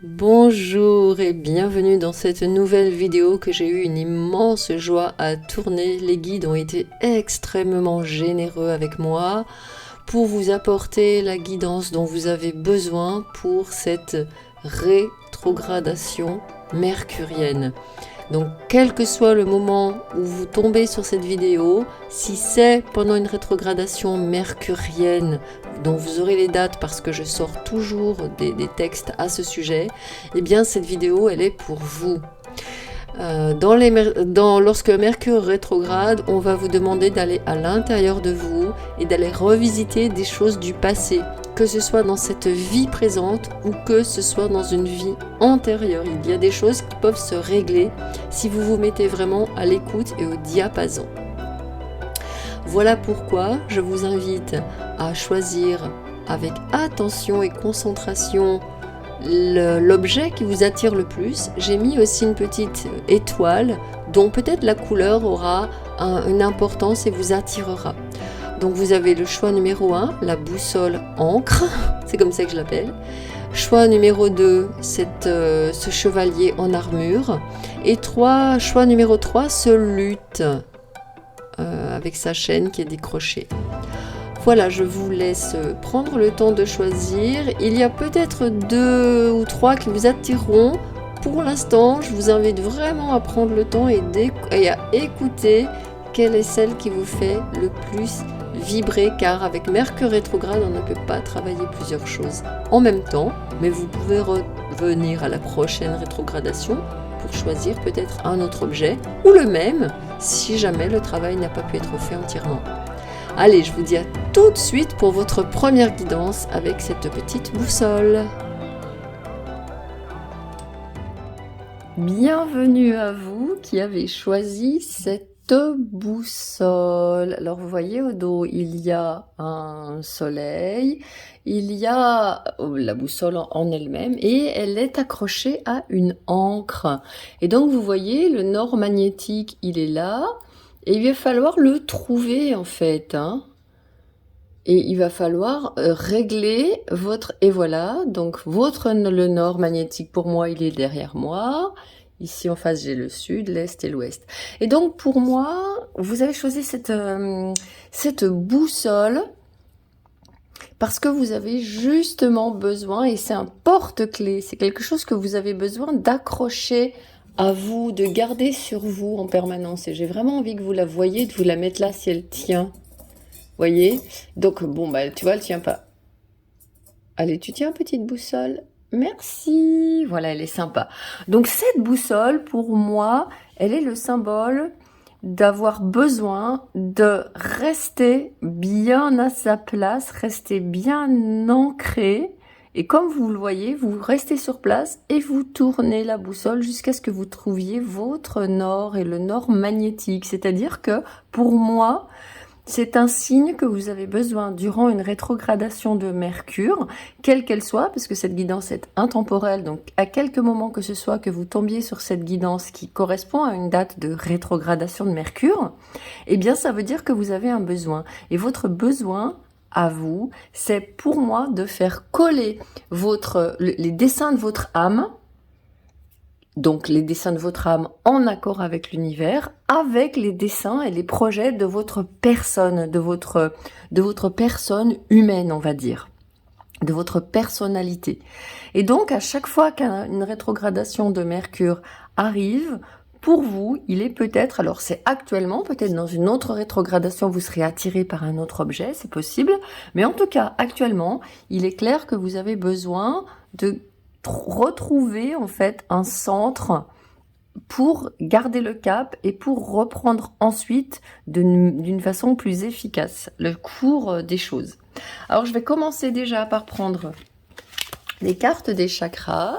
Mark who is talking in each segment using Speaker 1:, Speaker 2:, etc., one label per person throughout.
Speaker 1: Bonjour et bienvenue dans cette nouvelle vidéo que j'ai eu une immense joie à tourner. Les guides ont été extrêmement généreux avec moi pour vous apporter la guidance dont vous avez besoin pour cette rétrogradation mercurienne. Donc quel que soit le moment où vous tombez sur cette vidéo, si c'est pendant une rétrogradation mercurienne, dont vous aurez les dates parce que je sors toujours des textes à ce sujet, eh bien cette vidéo elle est pour vous. Lorsque Mercure rétrograde, on va vous demander d'aller à l'intérieur de vous et d'aller revisiter des choses du passé, que ce soit dans cette vie présente ou que ce soit dans une vie antérieure. Il y a des choses qui peuvent se régler si vous vous mettez vraiment à l'écoute et au diapason. Voilà pourquoi je vous invite à choisir avec attention et concentration l'objet qui vous attire le plus. J'ai mis aussi une petite étoile dont peut-être la couleur aura une importance et vous attirera. Donc vous avez le choix numéro 1, la boussole encre, c'est comme ça que je l'appelle. Choix numéro 2, ce chevalier en armure. Et choix numéro 3, ce luth avec sa chaîne qui est décrochée. Voilà, je vous laisse prendre le temps de choisir. Il y a peut-être 2 ou 3 qui vous attireront. Pour l'instant, je vous invite vraiment à prendre le temps et à écouter quelle est celle qui vous fait le plus vibrer, car avec Mercure rétrograde, on ne peut pas travailler plusieurs choses en même temps, mais vous pouvez revenir à la prochaine rétrogradation pour choisir peut-être un autre objet, ou le même, si jamais le travail n'a pas pu être fait entièrement. Allez, je vous dis à tout de suite pour votre première guidance avec cette petite boussole. Bienvenue à vous qui avez choisi cette boussole. Alors vous voyez au dos, il y a un soleil, il y a la boussole en elle-même et elle est accrochée à une ancre. Et donc vous voyez, le nord magnétique, il est là. Et il va falloir le trouver en fait, hein. Et il va falloir régler votre... Et voilà, donc le nord magnétique pour moi, il est derrière moi. Ici en face, j'ai le sud, l'est et l'ouest. Et donc pour moi, vous avez choisi cette boussole parce que vous avez justement besoin, et c'est un porte-clés, c'est quelque chose que vous avez besoin d'accrocher à vous, de garder sur vous en permanence. Et j'ai vraiment envie que vous la voyez, de vous la mettre là si elle tient. Voyez? Donc, bon, bah, tu vois, elle tient pas. Allez, tu tiens, petite boussole? Merci! Voilà, elle est sympa. Donc, cette boussole, pour moi, elle est le symbole d'avoir besoin de rester bien à sa place, rester bien ancré. Et comme vous le voyez, vous restez sur place et vous tournez la boussole jusqu'à ce que vous trouviez votre nord et le nord magnétique. C'est-à-dire que pour moi, c'est un signe que vous avez besoin durant une rétrogradation de Mercure, quelle qu'elle soit, parce que cette guidance est intemporelle, donc à quelque moment que ce soit que vous tombiez sur cette guidance qui correspond à une date de rétrogradation de Mercure, eh bien ça veut dire que vous avez un besoin. Et votre besoin à vous, c'est pour moi de faire coller les dessins de votre âme, donc les dessins de votre âme en accord avec l'univers, avec les dessins et les projets de votre personne, de votre personne humaine, on va dire, de votre personnalité. Et donc à chaque fois qu'une rétrogradation de Mercure arrive, pour vous, il est peut-être, alors c'est actuellement, peut-être dans une autre rétrogradation, vous serez attiré par un autre objet, c'est possible, mais en tout cas, actuellement, il est clair que vous avez besoin de retrouver en fait un centre pour garder le cap et pour reprendre ensuite d'une façon plus efficace le cours des choses. Alors je vais commencer déjà par prendre les cartes des chakras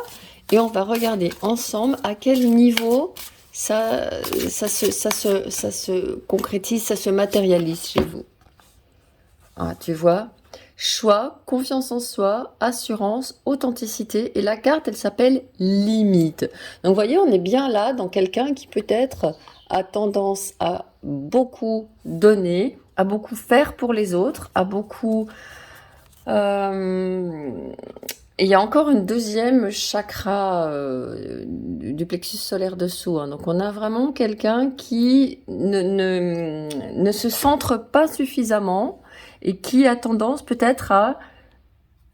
Speaker 1: et on va regarder ensemble à quel niveau ça se concrétise, ça se matérialise chez vous. Ah, tu vois ? Choix, confiance en soi, assurance, authenticité. Et la carte, elle s'appelle limite. Donc, vous voyez, on est bien là dans quelqu'un qui peut-être a tendance à beaucoup donner, à beaucoup faire pour les autres, à beaucoup Et il y a encore une deuxième chakra du plexus solaire dessous, hein. Donc on a vraiment quelqu'un qui ne se centre pas suffisamment et qui a tendance peut-être à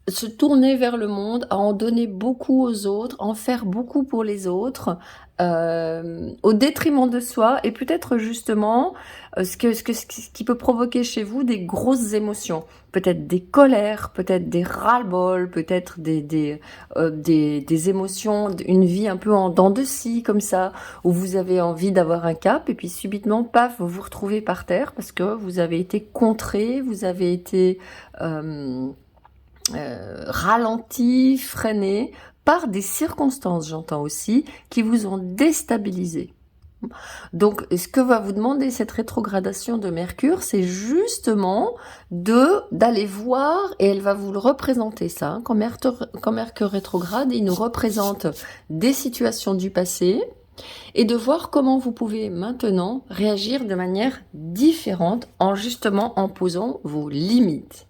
Speaker 1: se tourner vers le monde, à en donner beaucoup aux autres, en faire beaucoup pour les autres, au détriment de soi, et peut-être justement ce qui peut provoquer chez vous des grosses émotions, peut-être des colères, peut-être des ras-le-bol, peut-être des émotions, une vie un peu en dents de scie comme ça, où vous avez envie d'avoir un cap, et puis subitement, paf, vous vous retrouvez par terre parce que vous avez été contré, vous avez été ralenti, freiné par des circonstances, j'entends aussi, qui vous ont déstabilisé. Donc, ce que va vous demander cette rétrogradation de Mercure, c'est justement d'aller voir, et elle va vous le représenter ça, hein, quand Mercure rétrograde, il nous représente des situations du passé, et de voir comment vous pouvez maintenant réagir de manière différente en justement en posant vos limites.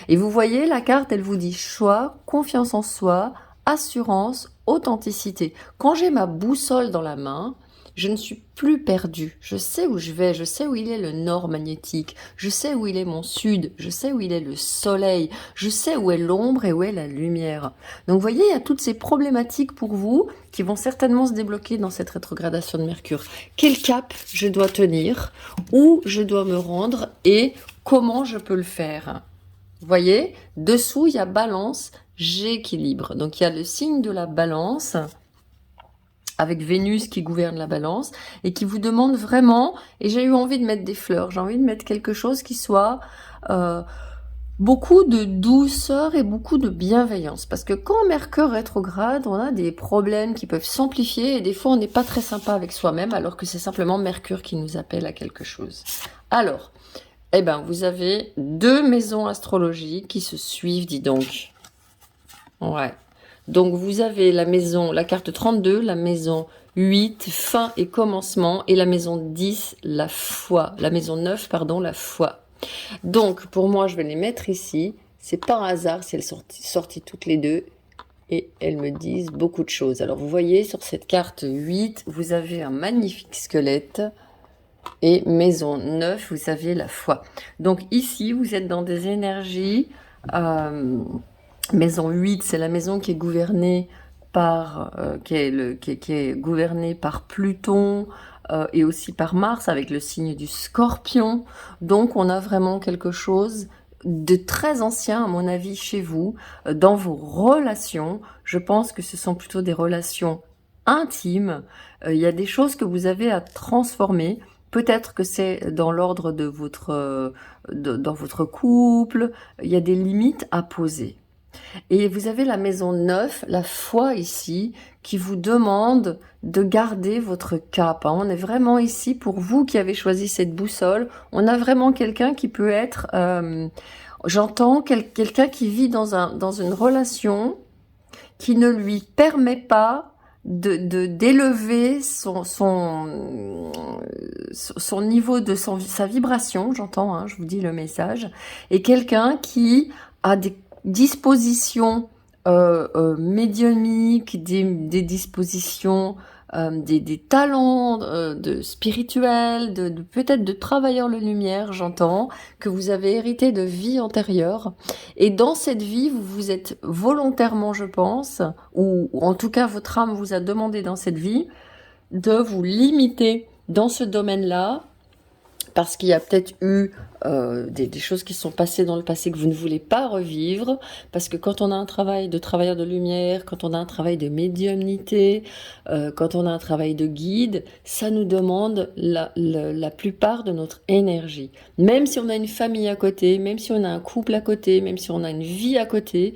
Speaker 1: Et vous voyez, la carte, elle vous dit choix, confiance en soi, assurance, authenticité. Quand j'ai ma boussole dans la main, je ne suis plus perdue. Je sais où je vais, je sais où il est le nord magnétique, je sais où il est mon sud, je sais où il est le soleil, je sais où est l'ombre et où est la lumière. Donc vous voyez, il y a toutes ces problématiques pour vous qui vont certainement se débloquer dans cette rétrogradation de Mercure. Quel cap je dois tenir, où je dois me rendre et comment je peux le faire. Vous voyez, dessous, il y a balance, j'équilibre. Donc, il y a le signe de la balance, avec Vénus qui gouverne la balance, et qui vous demande vraiment, et j'ai eu envie de mettre des fleurs, j'ai envie de mettre quelque chose qui soit beaucoup de douceur et beaucoup de bienveillance. Parce que quand Mercure rétrograde, on a des problèmes qui peuvent s'amplifier, et des fois, on n'est pas très sympa avec soi-même, alors que c'est simplement Mercure qui nous appelle à quelque chose. Alors, eh ben, vous avez 2 maisons astrologiques qui se suivent, dis donc. Ouais. Donc, vous avez la carte 32, la maison 8, fin et commencement, et la maison 10, la foi. La maison 9, pardon, la foi. Donc, pour moi, je vais les mettre ici. C'est pas un hasard si elles sont sorties toutes les deux. Et elles me disent beaucoup de choses. Alors, vous voyez, sur cette carte 8, vous avez un magnifique squelette. Et maison 9, vous avez la foi. Donc ici, vous êtes dans des énergies. Maison 8, c'est la maison qui est gouvernée par, qui est gouvernée par Pluton et aussi par Mars avec le signe du Scorpion. Donc on a vraiment quelque chose de très ancien, à mon avis, chez vous, dans vos relations. Je pense que ce sont plutôt des relations intimes. Il y a des choses que vous avez à transformer. Peut-être que c'est dans l'ordre de dans votre couple, il y a des limites à poser. Et vous avez la maison 9, la foi ici, qui vous demande de garder votre cap. On est vraiment ici, pour vous qui avez choisi cette boussole, on a vraiment quelqu'un qui peut être, j'entends quelqu'un qui vit dans une relation qui ne lui permet pas d'élever son niveau de sa vibration, j'entends, hein, je vous dis le message, et quelqu'un qui a des dispositions médiumniques, des dispositions, des talents spirituels, peut-être de travailleurs de lumière, j'entends, que vous avez hérité de vie antérieure. Et dans cette vie, vous vous êtes volontairement, je pense, ou en tout cas votre âme vous a demandé dans cette vie, de vous limiter dans ce domaine-là, parce qu'il y a peut-être eu des choses qui sont passées dans le passé que vous ne voulez pas revivre, parce que quand on a un travail de travailleur de lumière, quand on a un travail de médiumnité, quand on a un travail de guide, ça nous demande la plupart de notre énergie. Même si on a une famille à côté, même si on a un couple à côté, même si on a une vie à côté,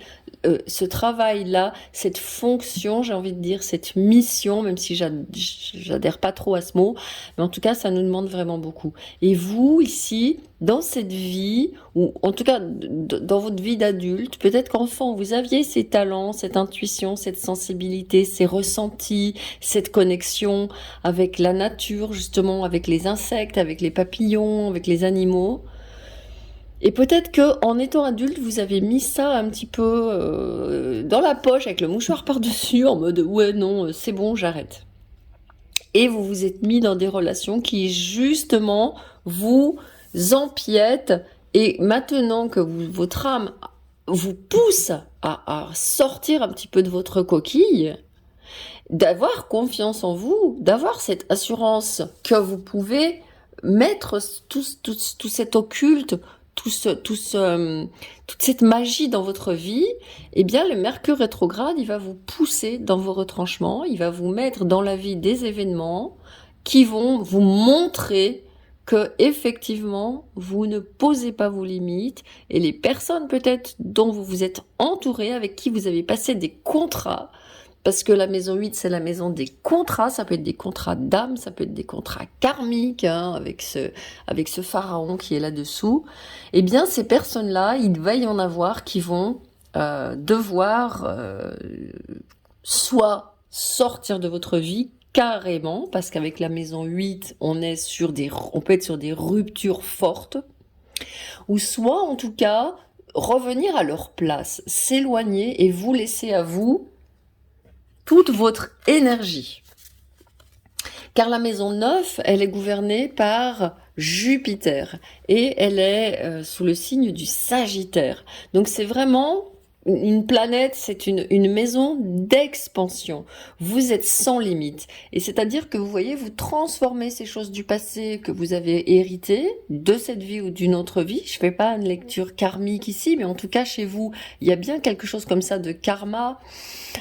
Speaker 1: ce travail-là, cette fonction, j'ai envie de dire, cette mission, même si j'adhère pas trop à ce mot, mais en tout cas, ça nous demande vraiment beaucoup. Et vous, ici, dans cette vie, ou en tout cas dans votre vie d'adulte, peut-être qu'enfant, vous aviez ces talents, cette intuition, cette sensibilité, ces ressentis, cette connexion avec la nature, justement, avec les insectes, avec les papillons, avec les animaux. Et peut-être que en étant adulte, vous avez mis ça un petit peu dans la poche avec le mouchoir par-dessus en mode ouais non, c'est bon, j'arrête. Et vous vous êtes mis dans des relations qui justement vous empiètent et maintenant que votre âme vous pousse à sortir un petit peu de votre coquille, d'avoir confiance en vous, d'avoir cette assurance que vous pouvez mettre tout cet occulte, toute cette magie dans votre vie, eh bien le Mercure rétrograde, il va vous pousser dans vos retranchements, il va vous mettre dans la vie des événements qui vont vous montrer que effectivement vous ne posez pas vos limites et les personnes peut-être dont vous vous êtes entouré, avec qui vous avez passé des contrats, parce que la maison 8, c'est la maison des contrats, ça peut être des contrats d'âme, ça peut être des contrats karmiques, hein, avec ce pharaon qui est là-dessous. Eh bien, ces personnes-là, il va y en avoir qui vont devoir soit sortir de votre vie carrément, parce qu'avec la maison 8, on peut être sur des ruptures fortes, ou soit en tout cas revenir à leur place, s'éloigner et vous laisser à vous toute votre énergie. Car la maison 9, elle est gouvernée par Jupiter et elle est sous le signe du Sagittaire. Donc c'est vraiment une planète, c'est une maison d'expansion. Vous êtes sans limite. Et c'est-à-dire que vous voyez, vous transformez ces choses du passé que vous avez héritées de cette vie ou d'une autre vie. Je fais pas une lecture karmique ici, mais en tout cas chez vous, il y a bien quelque chose comme ça de karma,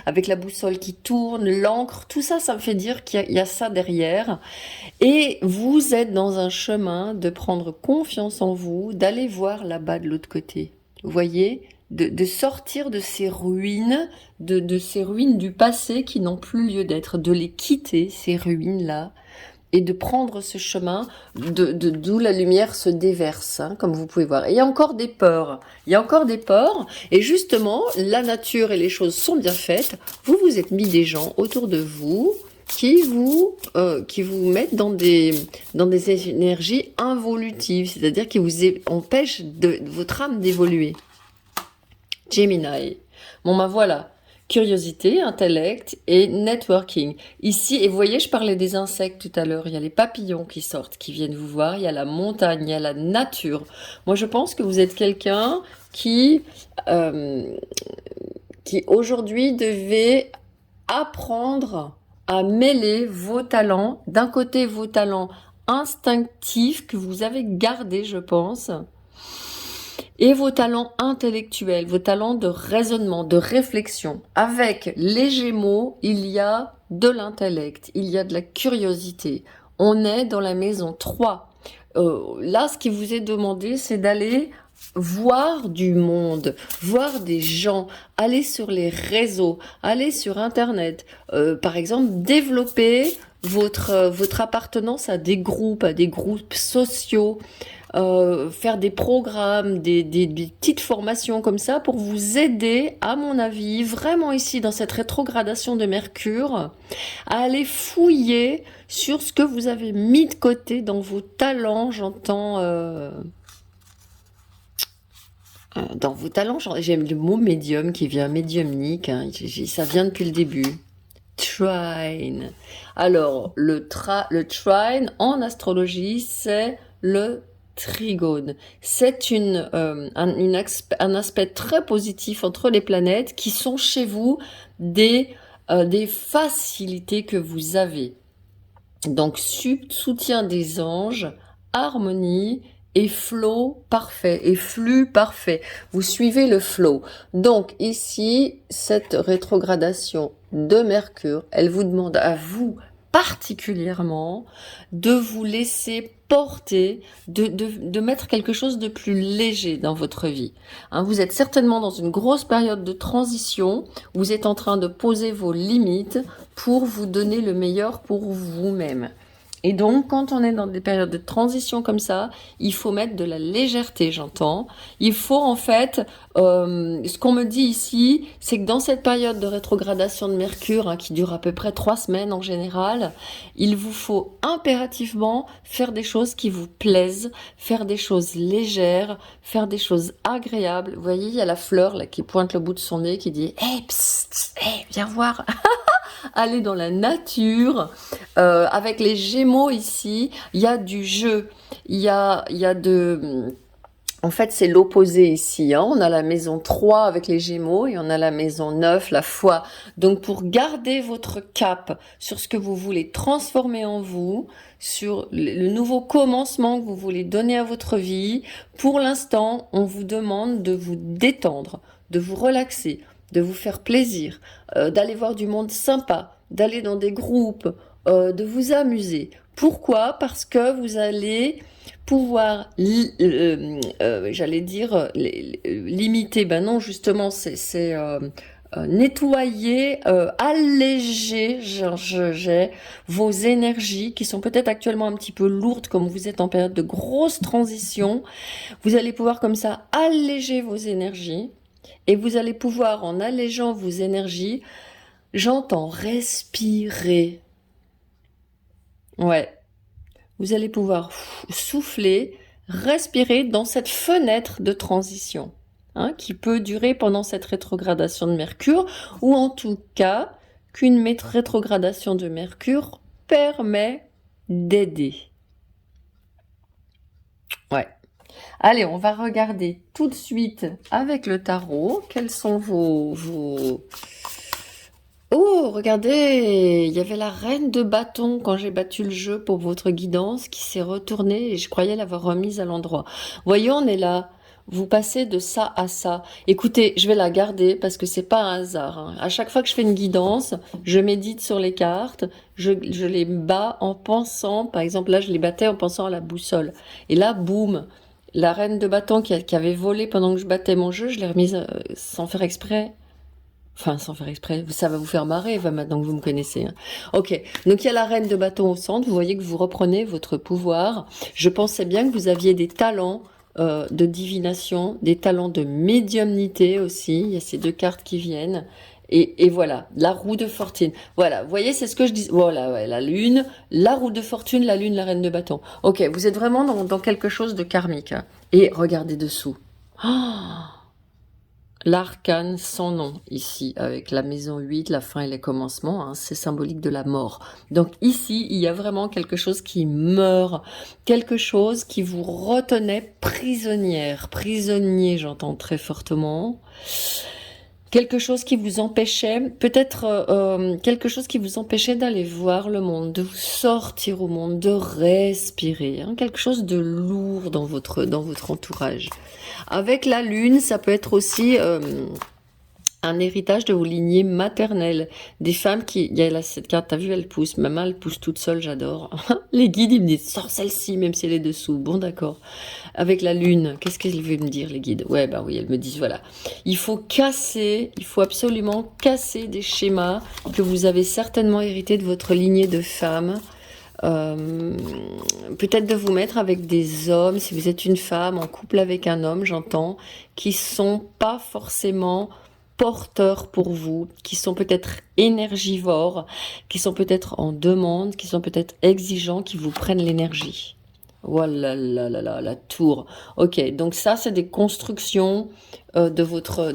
Speaker 1: avec la boussole qui tourne, l'encre, tout ça, ça me fait dire qu'il y a ça derrière. Et vous êtes dans un chemin de prendre confiance en vous, d'aller voir là-bas de l'autre côté. Vous voyez ? De sortir de ces ruines, de ces ruines du passé qui n'ont plus lieu d'être, de les quitter, ces ruines-là, et de prendre ce chemin d'où la lumière se déverse, hein, comme vous pouvez voir. Et il y a encore des peurs, et justement, la nature et les choses sont bien faites, vous vous êtes mis des gens autour de vous qui vous mettent dans des énergies involutives, c'est-à-dire qui vous empêchent votre âme d'évoluer. Gemini. Bon ben voilà, curiosité, intellect et networking. Ici, et vous voyez, je parlais des insectes tout à l'heure, il y a les papillons qui sortent, qui viennent vous voir, il y a la montagne, il y a la nature. Moi, je pense que vous êtes quelqu'un qui aujourd'hui devait apprendre à mêler vos talents, d'un côté vos talents instinctifs que vous avez gardés, je pense, et vos talents intellectuels, vos talents de raisonnement, de réflexion. Avec les Gémeaux, il y a de l'intellect, il y a de la curiosité. On est dans la maison 3. Là, ce qui vous est demandé, c'est d'aller voir du monde, voir des gens, aller sur les réseaux, aller sur Internet. Par exemple, développer votre appartenance à des groupes sociaux, faire des programmes, des petites formations comme ça pour vous aider, à mon avis, vraiment ici dans cette rétrogradation de Mercure, à aller fouiller sur ce que vous avez mis de côté dans vos talents, j'entends... dans vos talents, j'aime le mot médium qui vient médiumnique, hein, ça vient depuis le début. Trine. Alors, le trine en astrologie, c'est le trigone. C'est un aspect très positif entre les planètes qui sont chez vous des facilités que vous avez. Donc, soutien des anges, harmonie et flow parfait, et flux parfait. Vous suivez le flow. Donc, ici, cette rétrogradation de Mercure, elle vous demande à vous particulièrement de vous laisser porter, de mettre quelque chose de plus léger dans votre vie. Hein, vous êtes certainement dans une grosse période de transition, vous êtes en train de poser vos limites pour vous donner le meilleur pour vous-même. Et donc, quand on est dans des périodes de transition comme ça, il faut mettre de la légèreté, j'entends. Il faut en fait, ce qu'on me dit ici, c'est que dans cette période de rétrogradation de Mercure, hein, qui dure à peu près 3 semaines en général, il vous faut impérativement faire des choses qui vous plaisent, faire des choses légères, faire des choses agréables. Vous voyez, il y a la fleur là qui pointe le bout de son nez, qui dit hey, psst, psst, hey, viens voir. Aller dans la nature. Avec les Gémeaux ici, il y a du jeu, il y a de... En fait, c'est l'opposé ici, hein. On a la maison 3 avec les Gémeaux et on a la maison 9, la foi. Donc, pour garder votre cap sur ce que vous voulez transformer en vous, sur le nouveau commencement que vous voulez donner à votre vie, pour l'instant, on vous demande de vous détendre, de vous relaxer, de vous faire plaisir, d'aller voir du monde sympa, d'aller dans des groupes, de vous amuser. Pourquoi? Parce que vous allez pouvoir, j'allais dire, limiter. Ben non, justement, c'est nettoyer, alléger j'ai vos énergies qui sont peut-être actuellement un petit peu lourdes, comme vous êtes en période de grosse transition. Vous allez pouvoir comme ça alléger vos énergies. Et vous allez pouvoir, en allégeant vos énergies, j'entends respirer. Ouais. Vous allez pouvoir souffler, respirer dans cette fenêtre de transition, hein, qui peut durer pendant cette rétrogradation de Mercure, ou en tout cas, qu'une rétrogradation de Mercure permet d'aider. Ouais. Allez, on va regarder tout de suite avec le tarot. Quels sont vos... Oh, regardez, il y avait la reine de bâton quand j'ai battu le jeu pour votre guidance qui s'est retournée et je croyais l'avoir remise à l'endroit. Voyons, on est là. Vous passez de ça à ça. Écoutez, je vais la garder parce que c'est pas un hasard, hein. À chaque fois que je fais une guidance, je médite sur les cartes, je les bats en pensant, par exemple là je les battais en pensant à la boussole. Et là, boum, la reine de bâton qui avait volé pendant que je battais mon jeu, je l'ai remise sans faire exprès. Enfin, sans faire exprès, ça va vous faire marrer, maintenant que vous me connaissez, hein. Ok, donc il y a la reine de bâton au centre, vous voyez que vous reprenez votre pouvoir. Je pensais bien que vous aviez des talents de divination, des talents de médiumnité aussi, il y a ces deux cartes qui viennent. Et voilà, la roue de fortune. Voilà, vous voyez, c'est ce que je dis. Voilà, ouais, la lune, la roue de fortune, la lune, la reine de bâton. Ok, vous êtes vraiment dans quelque chose de karmique, hein. Et regardez dessous. Oh, l'arcane sans nom, ici, avec la maison 8, la fin et les commencements, hein, c'est symbolique de la mort. Donc ici, il y a vraiment quelque chose qui meurt, quelque chose qui vous retenait prisonnière, prisonnier, j'entends très fortement. Quelque chose qui vous empêchait, peut-être quelque chose qui vous empêchait d'aller voir le monde, de vous sortir au monde, de respirer, hein, quelque chose de lourd dans votre entourage. Avec la lune, ça peut être aussi un héritage de vos lignées maternelles. Des femmes qui... Il y a là, cette carte, t'as vu, elle pousse. Maman, elle pousse toute seule, j'adore. Les guides, ils me disent, sors celle-ci, même si elle est dessous. Bon, d'accord. Avec la lune, qu'est-ce qu'elle veut me dire, les guides? Ouais, bah oui, elles me disent, voilà. Il faut absolument casser des schémas que vous avez certainement hérités de votre lignée de femmes. Peut-être de vous mettre avec des hommes, si vous êtes une femme en couple avec un homme, j'entends, qui sont pas forcément porteurs pour vous, qui sont peut-être énergivores, qui sont peut-être en demande, qui sont peut-être exigeants, qui vous prennent l'énergie. Voilà, la tour. Ok, donc ça, c'est des constructions de votre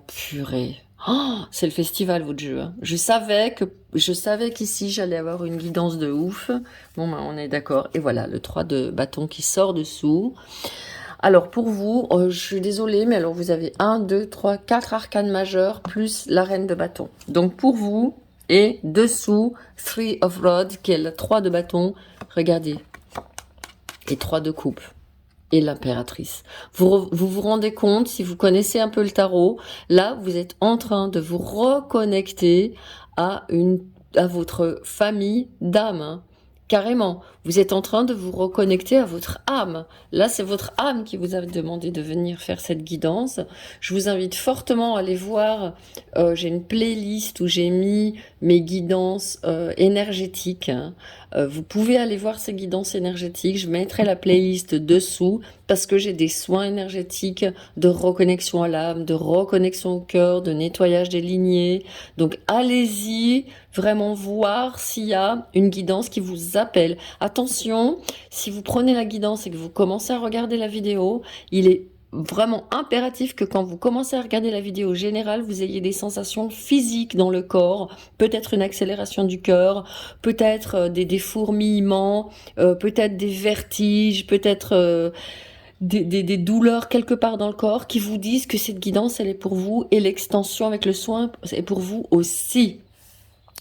Speaker 1: purée. Oh, c'est le festival, votre jeu, hein. Je savais qu'ici, j'allais avoir une guidance de ouf. Bon, ben, on est d'accord. Et voilà, le 3 de bâton qui sort dessous. Alors, pour vous, je suis désolée, mais alors vous avez 1, 2, 3, 4 arcanes majeures, plus la reine de bâton. Donc, pour vous, et dessous, 3 of Rod, qui est le 3 de bâton. Regardez. Et 3 de coupe. Et l'impératrice. Vous rendez compte, si vous connaissez un peu le tarot, là, vous êtes en train de vous reconnecter à votre famille d'âme, hein. Carrément, vous êtes en train de vous reconnecter à votre âme. Là, c'est votre âme qui vous a demandé de venir faire cette guidance. Je vous invite fortement à aller voir, j'ai une playlist où j'ai mis mes guidances énergétiques, hein. Vous pouvez aller voir ces guidances énergétiques, je mettrai la playlist dessous, parce que j'ai des soins énergétiques de reconnexion à l'âme, de reconnexion au cœur, de nettoyage des lignées. Donc allez-y, vraiment voir s'il y a une guidance qui vous appelle. Attention, si vous prenez la guidance et que vous commencez à regarder la vidéo, il est vraiment impératif que quand vous commencez à regarder la vidéo générale, vous ayez des sensations physiques dans le corps, peut-être une accélération du cœur, peut-être des fourmillements, peut-être des vertiges, peut-être des douleurs quelque part dans le corps qui vous disent que cette guidance, elle est pour vous et l'extension avec le soin est pour vous aussi.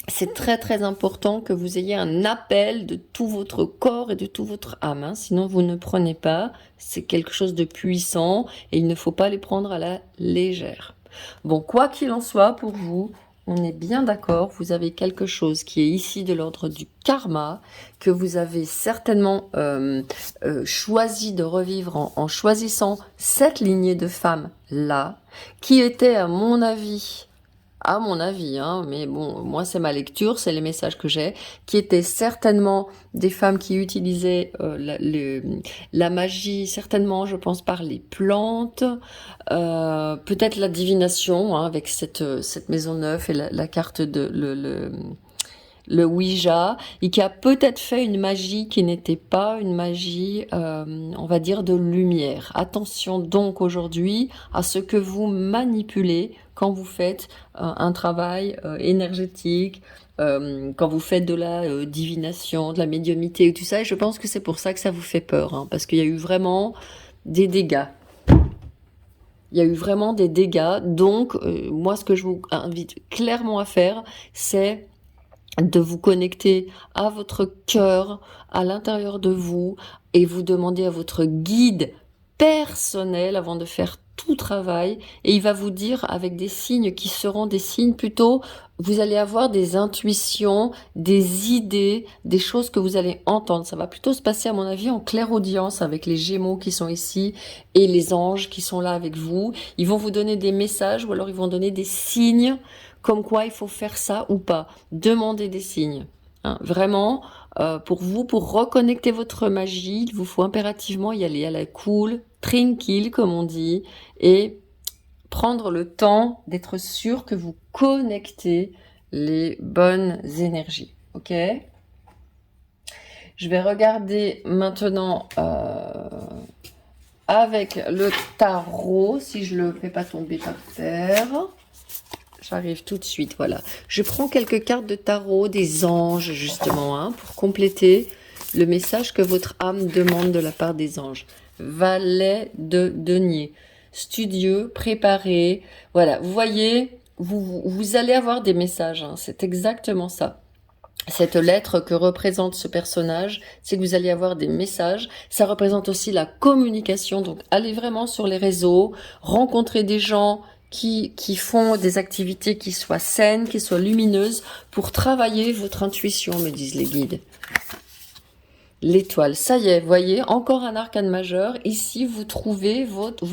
Speaker 1: C'est très très important que vous ayez un appel de tout votre corps et de tout votre âme, hein. Sinon vous ne prenez pas, c'est quelque chose de puissant et il ne faut pas les prendre à la légère. Bon, quoi qu'il en soit pour vous, on est bien d'accord, vous avez quelque chose qui est ici de l'ordre du karma, que vous avez certainement choisi de revivre en choisissant cette lignée de femmes là, qui était à mon avis, hein, mais bon, moi c'est ma lecture, c'est les messages que j'ai, qui étaient certainement des femmes qui utilisaient la magie, certainement, je pense, par les plantes, peut-être la divination, hein, avec cette maison neuve et la carte de le Ouija, et qui a peut-être fait une magie qui n'était pas une magie, on va dire, de lumière. Attention donc aujourd'hui à ce que vous manipulez quand vous faites un travail énergétique, quand vous faites de la divination, de la médiumnité et tout ça. Et je pense que c'est pour ça que ça vous fait peur, hein, parce qu'il y a eu vraiment des dégâts. Il y a eu vraiment des dégâts. Donc, moi, ce que je vous invite clairement à faire, c'est de vous connecter à votre cœur, à l'intérieur de vous, et vous demander à votre guide personnel avant de faire tout travail, et il va vous dire avec des signes qui seront des signes plutôt, vous allez avoir des intuitions, des idées, des choses que vous allez entendre. Ça va plutôt se passer, à mon avis, en clairaudience avec les Gémeaux qui sont ici et les anges qui sont là avec vous. Ils vont vous donner des messages ou alors ils vont donner des signes comme quoi il faut faire ça ou pas. Demandez des signes, hein. Vraiment, pour vous, pour reconnecter votre magie, il vous faut impérativement y aller à la cool, tranquille, comme on dit, et prendre le temps d'être sûr que vous connectez les bonnes énergies. Ok ? Je vais regarder maintenant avec le tarot, si je le fais pas tomber par terre. J'arrive tout de suite, voilà. Je prends quelques cartes de tarot, des anges, justement, hein, pour compléter le message que votre âme demande de la part des anges. Valet de denier. Studieux, préparé. Voilà, vous voyez, vous allez avoir des messages, hein, c'est exactement ça. Cette lettre que représente ce personnage, c'est que vous allez avoir des messages. Ça représente aussi la communication, donc allez vraiment sur les réseaux, rencontrez des gens qui font des activités qui soient saines, qui soient lumineuses, pour travailler votre intuition, me disent les guides. L'étoile, ça y est, voyez, encore un arcane majeur. Ici, vous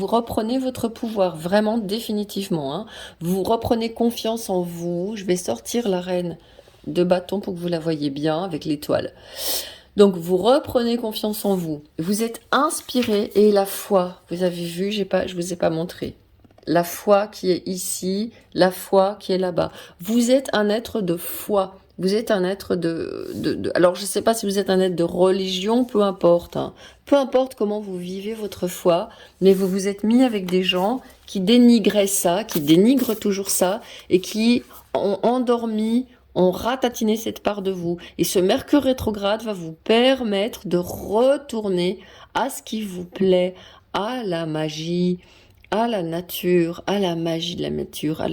Speaker 1: reprenez votre pouvoir, vraiment définitivement, hein. Vous reprenez confiance en vous. Je vais sortir la reine de bâton pour que vous la voyez bien avec l'étoile. Donc, vous reprenez confiance en vous. Vous êtes inspiré et la foi, vous avez vu, je vous ai pas montré. La foi qui est ici, la foi qui est là-bas. Vous êtes un être de foi. Vous êtes un être alors, je ne sais pas si vous êtes un être de religion, peu importe, hein. Peu importe comment vous vivez votre foi, mais vous vous êtes mis avec des gens qui dénigraient ça, qui dénigrent toujours ça, et qui ont endormi, ont ratatiné cette part de vous. Et ce Mercure rétrograde va vous permettre de retourner à ce qui vous plaît, à la magie, à la nature, à la magie de la nature,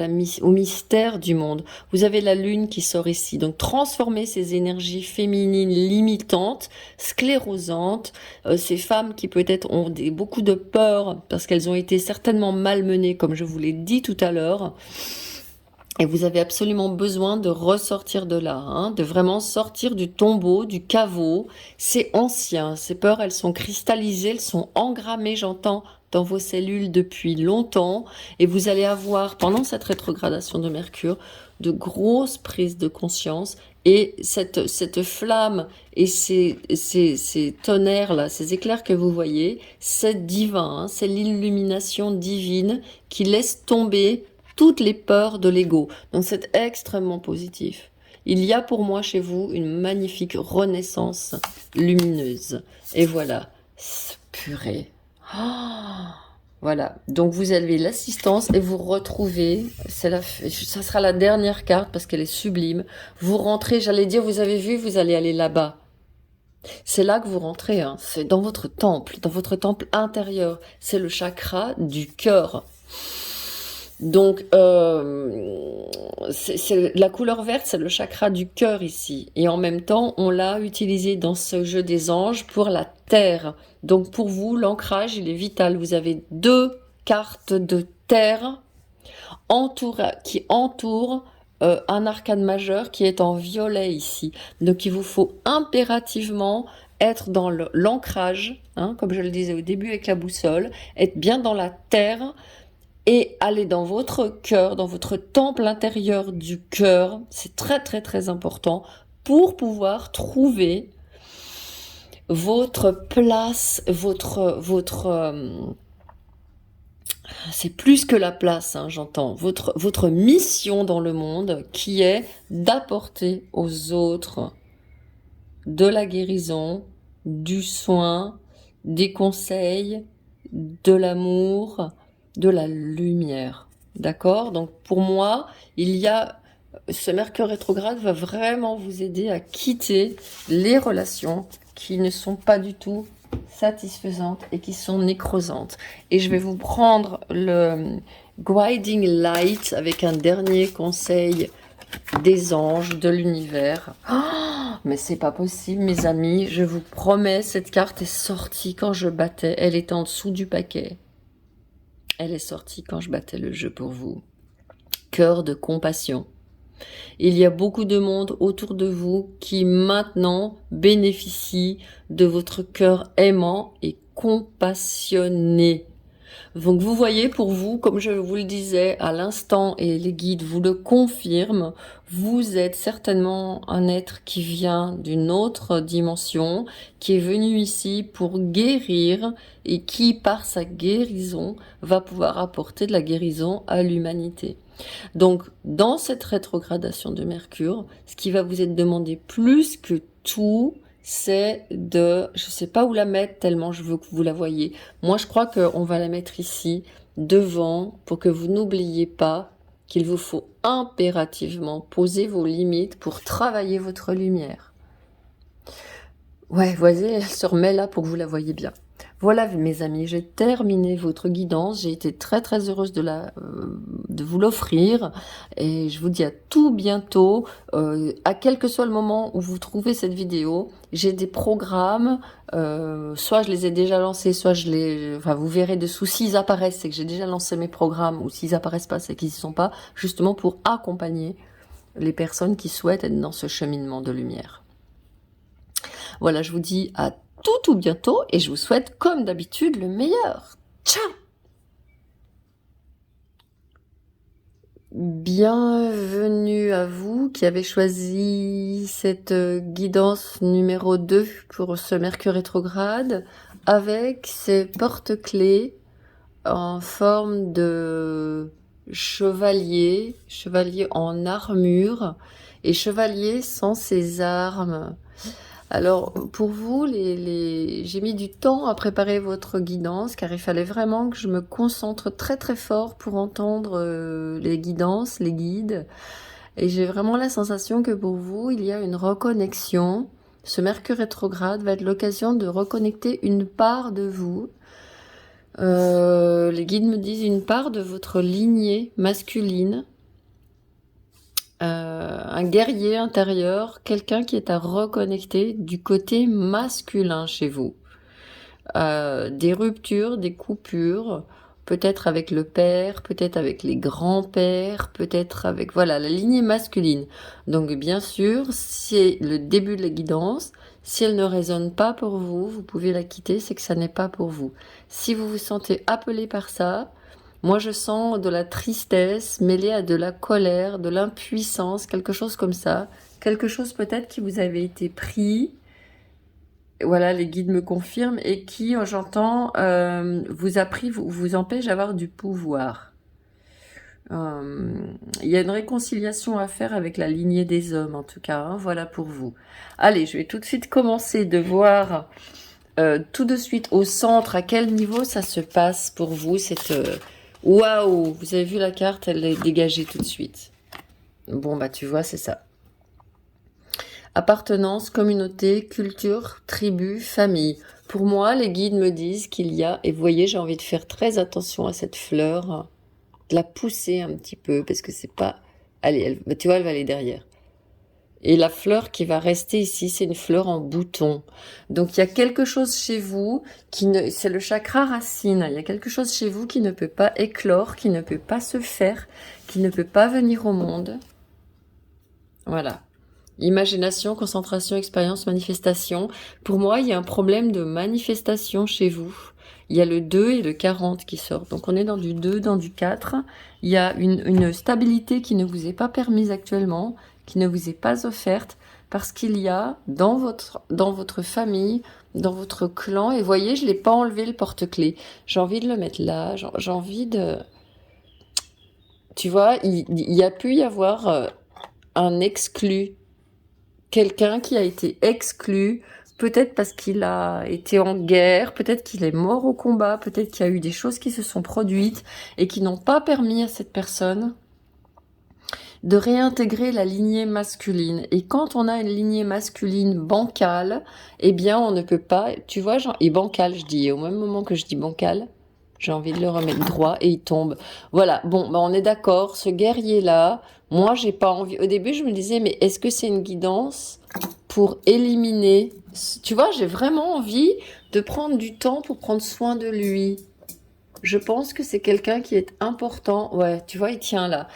Speaker 1: au mystère du monde. Vous avez la lune qui sort ici. Donc, transformez ces énergies féminines limitantes, sclérosantes, ces femmes qui peut-être ont beaucoup de peur parce qu'elles ont été certainement malmenées, comme je vous l'ai dit tout à l'heure. Et vous avez absolument besoin de ressortir de là, hein, de vraiment sortir du tombeau, du caveau. C'est ancien, ces peurs, elles sont cristallisées, elles sont engrammées, j'entends, dans vos cellules depuis longtemps. Et vous allez avoir, pendant cette rétrogradation de Mercure, de grosses prises de conscience. Et cette flamme et ces tonnerres-là, ces éclairs que vous voyez, c'est divin, hein, c'est l'illumination divine qui laisse tomber toutes les peurs de l'ego. Donc c'est extrêmement positif. Il y a pour moi chez vous une magnifique renaissance lumineuse. Et voilà, purée. Ah, voilà, donc vous avez l'assistance et vous retrouvez, ça sera la dernière carte parce qu'elle est sublime. Vous rentrez, j'allais dire, vous avez vu, vous allez aller là-bas. C'est là que vous rentrez, hein. C'est dans votre temple intérieur. C'est le chakra du cœur. Donc, la couleur verte, c'est le chakra du cœur ici. Et en même temps, on l'a utilisé dans ce jeu des anges pour la terre. Donc, pour vous, l'ancrage, il est vital. Vous avez 2 cartes de terre qui entourent un arcane majeur qui est en violet ici. Donc, il vous faut impérativement être dans l'ancrage, hein, comme je le disais au début avec la boussole, être bien dans la terre, et aller dans votre cœur, dans votre temple intérieur du cœur. C'est très très très important pour pouvoir trouver votre place, c'est plus que la place, hein, j'entends, votre mission dans le monde qui est d'apporter aux autres de la guérison, du soin, des conseils, de l'amour, de la lumière, d'accord? Donc pour moi, ce Mercure rétrograde va vraiment vous aider à quitter les relations qui ne sont pas du tout satisfaisantes et qui sont nécrosantes. Et je vais vous prendre le Guiding Light avec un dernier conseil des anges, de l'univers. Oh, mais c'est pas possible, mes amis, je vous promets, cette carte est sortie quand je battais, elle est en dessous du paquet. Elle est sortie quand je battais le jeu pour vous. Cœur de compassion. Il y a beaucoup de monde autour de vous qui maintenant bénéficie de votre cœur aimant et compassionné. Donc vous voyez, pour vous, comme je vous le disais à l'instant et les guides vous le confirment, vous êtes certainement un être qui vient d'une autre dimension, qui est venu ici pour guérir et qui, par sa guérison, va pouvoir apporter de la guérison à l'humanité. Donc, dans cette rétrogradation de Mercure, ce qui va vous être demandé plus que tout, c'est je sais pas où la mettre tellement je veux que vous la voyez. Moi, je crois qu'on va la mettre ici, devant, pour que vous n'oubliez pas qu'il vous faut impérativement poser vos limites pour travailler votre lumière. Ouais, voyez, elle se remet là pour que vous la voyez bien. Voilà, mes amis, j'ai terminé votre guidance. J'ai été très très heureuse de vous l'offrir. Et je vous dis à tout bientôt. À quel que soit le moment où vous trouvez cette vidéo, j'ai des programmes. Soit je les ai déjà lancés, soit vous verrez dessous. S'ils apparaissent, c'est que j'ai déjà lancé mes programmes. Ou s'ils apparaissent pas, c'est qu'ils n'y sont pas. Justement pour accompagner les personnes qui souhaitent être dans ce cheminement de lumière. Voilà, je vous dis à tout bientôt et je vous souhaite comme d'habitude le meilleur. Ciao! Bienvenue à vous qui avez choisi cette guidance numéro 2 pour ce Mercure rétrograde avec ces porte-clés en forme de chevalier en armure et chevalier sans ses armes. Alors, pour vous, j'ai mis du temps à préparer votre guidance, car il fallait vraiment que je me concentre très très fort pour entendre les guidances, les guides. Et j'ai vraiment la sensation que pour vous, il y a une reconnexion. Ce Mercure rétrograde va être l'occasion de reconnecter une part de vous. Les guides me disent une part de votre lignée masculine. Un guerrier intérieur, quelqu'un qui est à reconnecter du côté masculin chez vous. Des ruptures, des coupures, peut-être avec le père, peut-être avec les grands-pères, peut-être avec, voilà, la lignée masculine. Donc bien sûr, c'est le début de la guidance. Si elle ne résonne pas pour vous, vous pouvez la quitter, c'est que ça n'est pas pour vous. Si vous vous sentez appelé par ça, moi je sens de la tristesse mêlée à de la colère, de l'impuissance, quelque chose comme ça. Quelque chose peut-être qui vous avait été pris, voilà, les guides me confirment, et qui, j'entends, vous a pris, vous empêche d'avoir du pouvoir. Il y a une réconciliation à faire avec la lignée des hommes, en tout cas, hein, voilà pour vous. Allez, je vais tout de suite commencer de voir tout de suite au centre à quel niveau ça se passe pour vous, cette... Waouh, vous avez vu la carte, elle est dégagée tout de suite. Bon, bah tu vois, c'est ça. Appartenance, communauté, culture, tribu, famille. Pour moi, les guides me disent qu'il y a, et vous voyez, j'ai envie de faire très attention à cette fleur, de la pousser un petit peu, parce que c'est pas... Allez, tu vois, elle va aller derrière. Et la fleur qui va rester ici, c'est une fleur en bouton. Donc il y a quelque chose chez vous qui ne... C'est le chakra racine. Il y a quelque chose chez vous qui ne peut pas éclore, qui ne peut pas se faire, qui ne peut pas venir au monde. Voilà. Imagination, concentration, expérience, manifestation. Pour moi, il y a un problème de manifestation chez vous. Il y a le 2 et le 40 qui sortent. Donc on est dans du 2, dans du 4. Il y a une stabilité qui ne vous est pas permise actuellement, qui ne vous est pas offerte, parce qu'il y a dans votre famille, dans votre clan, et voyez, je l'ai pas enlevé le porte-clés. J'ai envie de le mettre là, j'ai envie de... Tu vois, il y a pu y avoir un exclu. Quelqu'un qui a été exclu, peut-être parce qu'il a été en guerre, peut-être qu'il est mort au combat, peut-être qu'il y a eu des choses qui se sont produites et qui n'ont pas permis à cette personne de réintégrer la lignée masculine. Et quand on a une lignée masculine bancale, eh bien on ne peut pas, tu vois, et bancale je dis, et au même moment que je dis bancale, j'ai envie de le remettre droit et il tombe. Voilà, bon, bah on est d'accord, ce guerrier-là, moi j'ai pas envie. Au début je me disais, mais est-ce que c'est une guidance pour éliminer... Tu vois, j'ai vraiment envie de prendre du temps pour prendre soin de lui. Je pense que c'est quelqu'un qui est important. Ouais, tu vois, il tient là.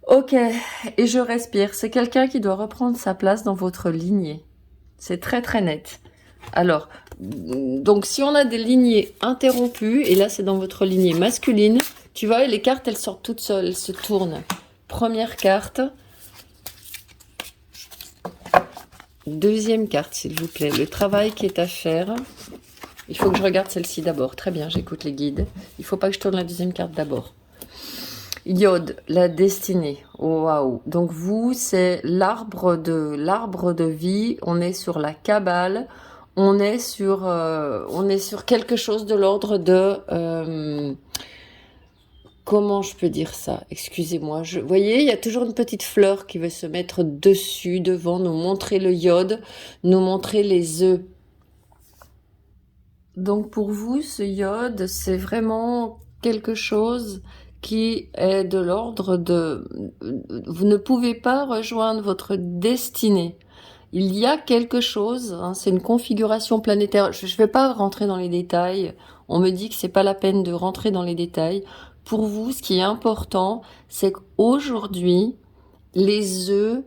Speaker 1: Ok, et je respire. C'est quelqu'un qui doit reprendre sa place dans votre lignée. C'est très très net. Alors, donc si on a des lignées interrompues, et là c'est dans votre lignée masculine, tu vois, les cartes elles sortent toutes seules, elles se tournent. Première carte. Deuxième carte, s'il vous plaît. Le travail qui est à faire. Il faut que je regarde celle-ci d'abord. Très bien, j'écoute les guides. Il faut pas que je tourne la deuxième carte d'abord. Iode, la destinée. Oh, waouh. Donc vous, c'est l'arbre de vie. On est sur la Kabbale. On est sur quelque chose de l'ordre de... comment je peux dire ça? Excusez-moi. Vous voyez, il y a toujours une petite fleur qui veut se mettre dessus, devant, nous montrer le iode, nous montrer les œufs. Donc pour vous, ce iode, c'est vraiment quelque chose qui est de l'ordre de... Vous ne pouvez pas rejoindre votre destinée. Il y a quelque chose, hein, c'est une configuration planétaire. Je ne vais pas rentrer dans les détails. On me dit que c'est pas la peine de rentrer dans les détails. Pour vous, ce qui est important, c'est qu'aujourd'hui, les œufs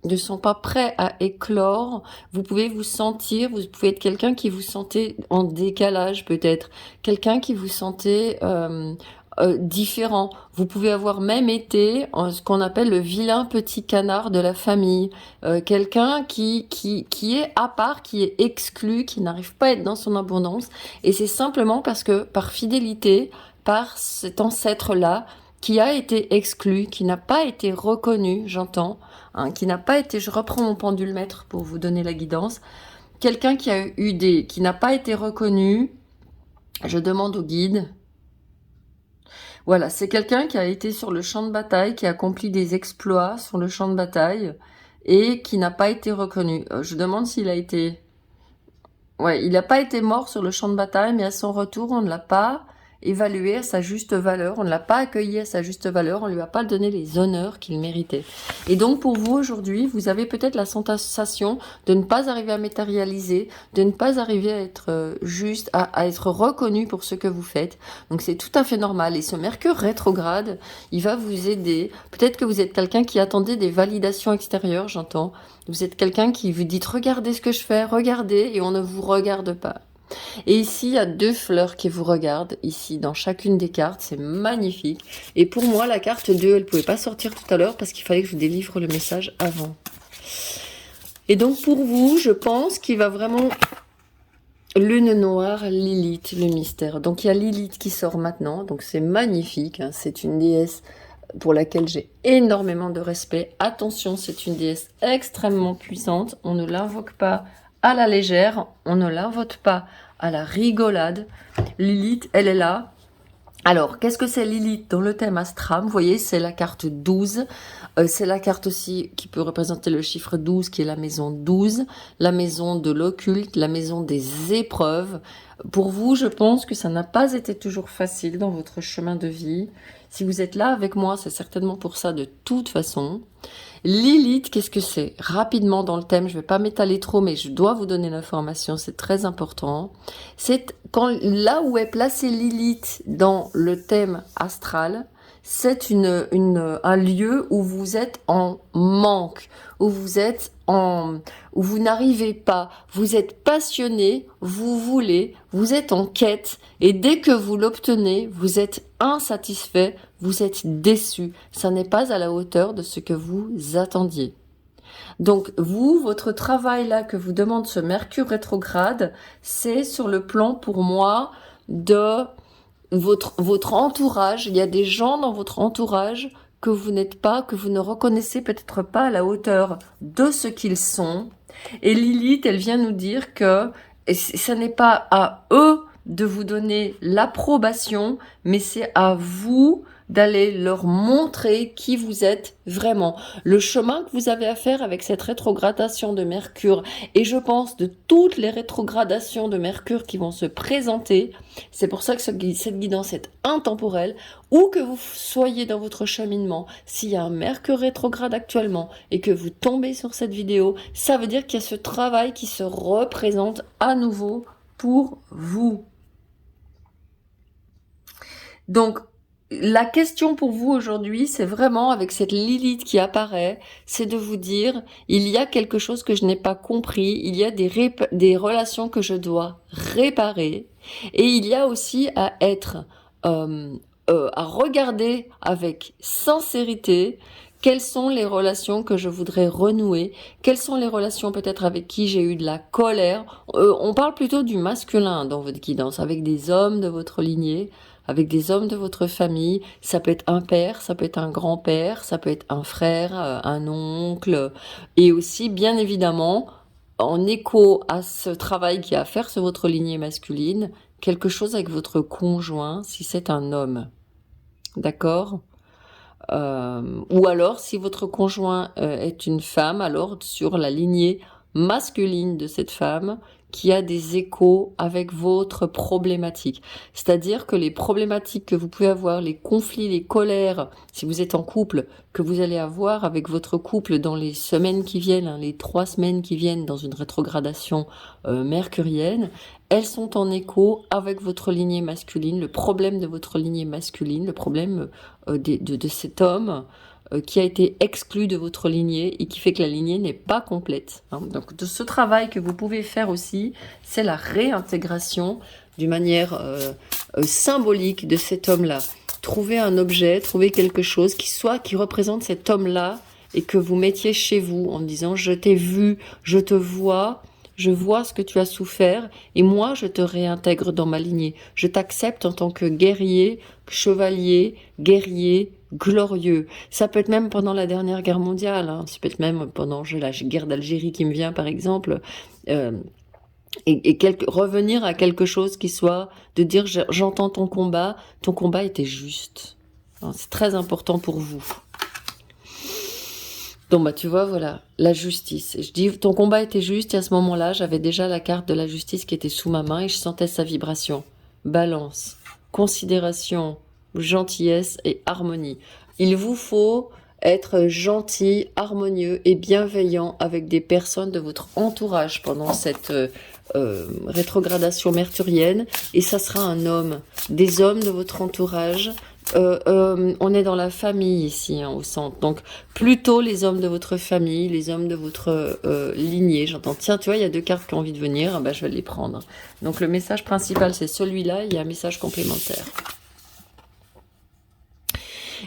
Speaker 1: ne sont pas prêts à éclore. Vous pouvez vous sentir, vous pouvez être quelqu'un qui vous sentez en décalage peut-être, quelqu'un qui vous sentez différent. Vous pouvez avoir même été ce qu'on appelle le vilain petit canard de la famille, quelqu'un qui est à part, qui est exclu, qui n'arrive pas à être dans son abondance, et c'est simplement parce que par fidélité, par cet ancêtre-là, qui a été exclu, qui n'a pas été reconnu, j'entends, hein, qui n'a pas été, je reprends mon pendule maître pour vous donner la guidance, quelqu'un qui a eu qui n'a pas été reconnu, je demande au guide. Voilà, c'est quelqu'un qui a été sur le champ de bataille, qui a accompli des exploits sur le champ de bataille et qui n'a pas été reconnu. Je demande s'il a été... Ouais, il n'a pas été mort sur le champ de bataille, mais à son retour, on ne l'a pas évalué à sa juste valeur, on ne l'a pas accueilli à sa juste valeur, on ne lui a pas donné les honneurs qu'il méritait. Et donc pour vous aujourd'hui, vous avez peut-être la sensation de ne pas arriver à matérialiser, de ne pas arriver à être juste, à être reconnu pour ce que vous faites. Donc c'est tout à fait normal. Et ce Mercure rétrograde, il va vous aider. Peut-être que vous êtes quelqu'un qui attendait des validations extérieures, j'entends. Vous êtes quelqu'un qui vous dit regardez ce que je fais, regardez, et on ne vous regarde pas. Et ici, il y a 2 fleurs qui vous regardent, ici, dans chacune des cartes. C'est magnifique. Et pour moi, la carte 2, elle ne pouvait pas sortir tout à l'heure parce qu'il fallait que je vous délivre le message avant. Et donc, pour vous, je pense qu'il va vraiment... Lune noire, Lilith, le mystère. Donc, il y a Lilith qui sort maintenant. Donc, c'est magnifique. Hein. C'est une déesse pour laquelle j'ai énormément de respect. Attention, c'est une déesse extrêmement puissante. On ne l'invoque pas à la légère, on ne l'invoque pas à la rigolade. Lilith, elle est là. Alors, qu'est-ce que c'est Lilith dans le thème astral? Vous voyez, c'est la carte 12. C'est la carte aussi qui peut représenter le chiffre 12, qui est la maison 12, la maison de l'occulte, la maison des épreuves. Pour vous, je pense que ça n'a pas été toujours facile dans votre chemin de vie. Si vous êtes là avec moi, c'est certainement pour ça de toute façon. Lilith, qu'est-ce que c'est? Rapidement dans le thème, je ne vais pas m'étaler trop, mais je dois vous donner l'information, c'est très important. C'est quand là où est placée Lilith dans le thème astral, c'est un lieu où vous êtes en manque, où vous n'arrivez pas, vous êtes passionné, vous voulez, vous êtes en quête, et dès que vous l'obtenez, vous êtes insatisfait, vous êtes déçu. Ça n'est pas à la hauteur de ce que vous attendiez. Donc vous, votre travail là que vous demande ce Mercure rétrograde, c'est sur le plan pour moi de votre entourage. Il y a des gens dans votre entourage que vous n'êtes pas, que vous ne reconnaissez peut-être pas à la hauteur de ce qu'ils sont. Et Lilith, elle vient nous dire que ce n'est pas à eux de vous donner l'approbation, mais c'est à vous d'aller leur montrer qui vous êtes vraiment. Le chemin que vous avez à faire avec cette rétrogradation de Mercure, et je pense de toutes les rétrogradations de Mercure qui vont se présenter, c'est pour ça que cette guidance est intemporelle, où que vous soyez dans votre cheminement, s'il y a un Mercure rétrograde actuellement et que vous tombez sur cette vidéo, ça veut dire qu'il y a ce travail qui se représente à nouveau pour vous. Donc, la question pour vous aujourd'hui, c'est vraiment avec cette Lilith qui apparaît, c'est de vous dire, il y a quelque chose que je n'ai pas compris, il y a des relations que je dois réparer, et il y a aussi à être, à regarder avec sincérité quelles sont les relations que je voudrais renouer, quelles sont les relations peut-être avec qui j'ai eu de la colère. On parle plutôt du masculin dans votre guidance, avec des hommes de votre lignée, avec des hommes de votre famille. Ça peut être un père, ça peut être un grand-père, ça peut être un frère, un oncle, et aussi bien évidemment en écho à ce travail qui a à faire sur votre lignée masculine, quelque chose avec votre conjoint si c'est un homme. D'accord ? Ou alors si votre conjoint est une femme, alors sur la lignée masculine de cette femme qui a des échos avec votre problématique. C'est-à-dire que les problématiques que vous pouvez avoir, les conflits, les colères, si vous êtes en couple, que vous allez avoir avec votre couple dans les semaines qui viennent, hein, les 3 semaines qui viennent dans une rétrogradation mercurienne, elles sont en écho avec votre lignée masculine, le problème de votre lignée masculine, le problème de cet homme qui a été exclu de votre lignée et qui fait que la lignée n'est pas complète. Hein. Donc de ce travail que vous pouvez faire aussi, c'est la réintégration d'une manière symbolique de cet homme-là. Trouver un objet, trouver quelque chose qui représente cet homme-là et que vous mettiez chez vous en disant « je t'ai vu, je te vois ». Je vois ce que tu as souffert et moi je te réintègre dans ma lignée. Je t'accepte en tant que guerrier, chevalier, guerrier, glorieux. Ça peut être même pendant la dernière guerre mondiale, hein. Ça peut être même pendant la guerre d'Algérie qui me vient par exemple. Revenir à quelque chose qui soit de dire j'entends ton combat était juste. C'est très important pour vous. Donc bah tu vois, voilà, la justice. Je dis, ton combat était juste et à ce moment-là, j'avais déjà la carte de la justice qui était sous ma main et je sentais sa vibration. Balance. considération, gentillesse et harmonie. Il vous faut être gentil, harmonieux et bienveillant avec des personnes de votre entourage pendant cette rétrogradation mercurienne. Et ça sera un homme, des hommes de votre entourage. On est dans la famille ici, hein, au centre. Donc, plutôt les hommes de votre famille, les hommes de votre lignée. J'entends, tiens, tu vois, il y a 2 cartes qui ont envie de venir, ah ben, je vais les prendre. Donc, le message principal, c'est celui-là. Il y a un message complémentaire.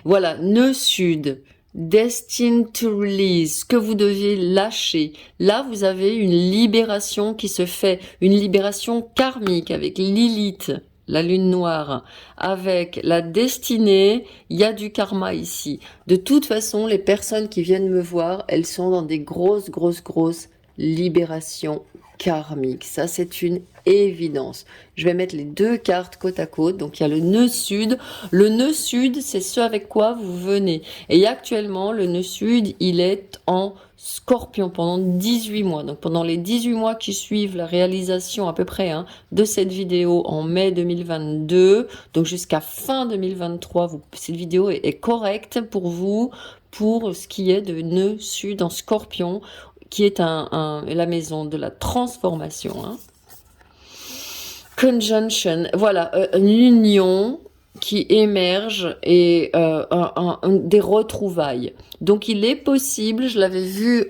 Speaker 1: Voilà, nœud sud. Destined to release, que vous devez lâcher. Là, vous avez une libération qui se fait, une libération karmique avec Lilith, la lune noire, avec la destinée. Il y a du karma ici. De toute façon, les personnes qui viennent me voir, elles sont dans des grosses libérations karmiques. Ça, c'est une évidence. Je vais mettre les 2 cartes côte à côte. Donc, il y a le nœud sud. Le nœud sud, c'est ce avec quoi vous venez. Et actuellement, le nœud sud, il est en Scorpion pendant 18 mois. Donc, pendant les 18 mois qui suivent la réalisation à peu près hein, de cette vidéo en mai 2022, donc jusqu'à fin 2023, cette vidéo est correcte pour vous, pour ce qui est de nœud sud en Scorpion, qui est la maison de la transformation. Hein. Conjunction, voilà, une union qui émerge et des retrouvailles. Donc il est possible, je l'avais vu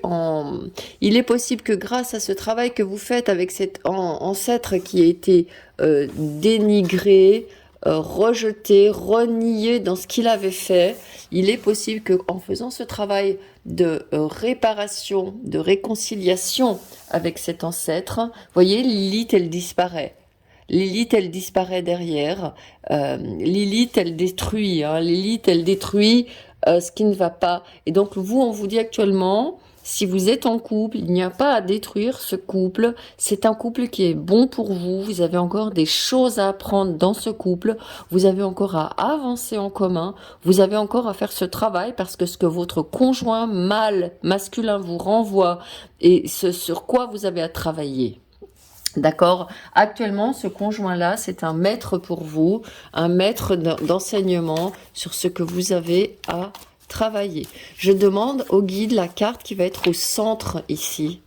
Speaker 1: il est possible que grâce à ce travail que vous faites avec cet ancêtre qui a été dénigré, rejeté, renié dans ce qu'il avait fait, il est possible que en faisant ce travail de réparation, de réconciliation avec cet ancêtre, vous voyez, Lilith, elle disparaît. Lilith, elle disparaît derrière. Lilith, elle détruit. Hein. Lilith, elle détruit ce qui ne va pas. Et donc, vous, on vous dit actuellement, si vous êtes en couple, il n'y a pas à détruire ce couple. C'est un couple qui est bon pour vous. Vous avez encore des choses à apprendre dans ce couple. Vous avez encore à avancer en commun. Vous avez encore à faire ce travail parce que ce que votre conjoint masculin vous renvoie et ce sur quoi vous avez à travailler. D'accord. Actuellement, ce conjoint-là, c'est un maître pour vous, un maître d'enseignement sur ce que vous avez à travailler. Je demande au guide la carte qui va être au centre ici,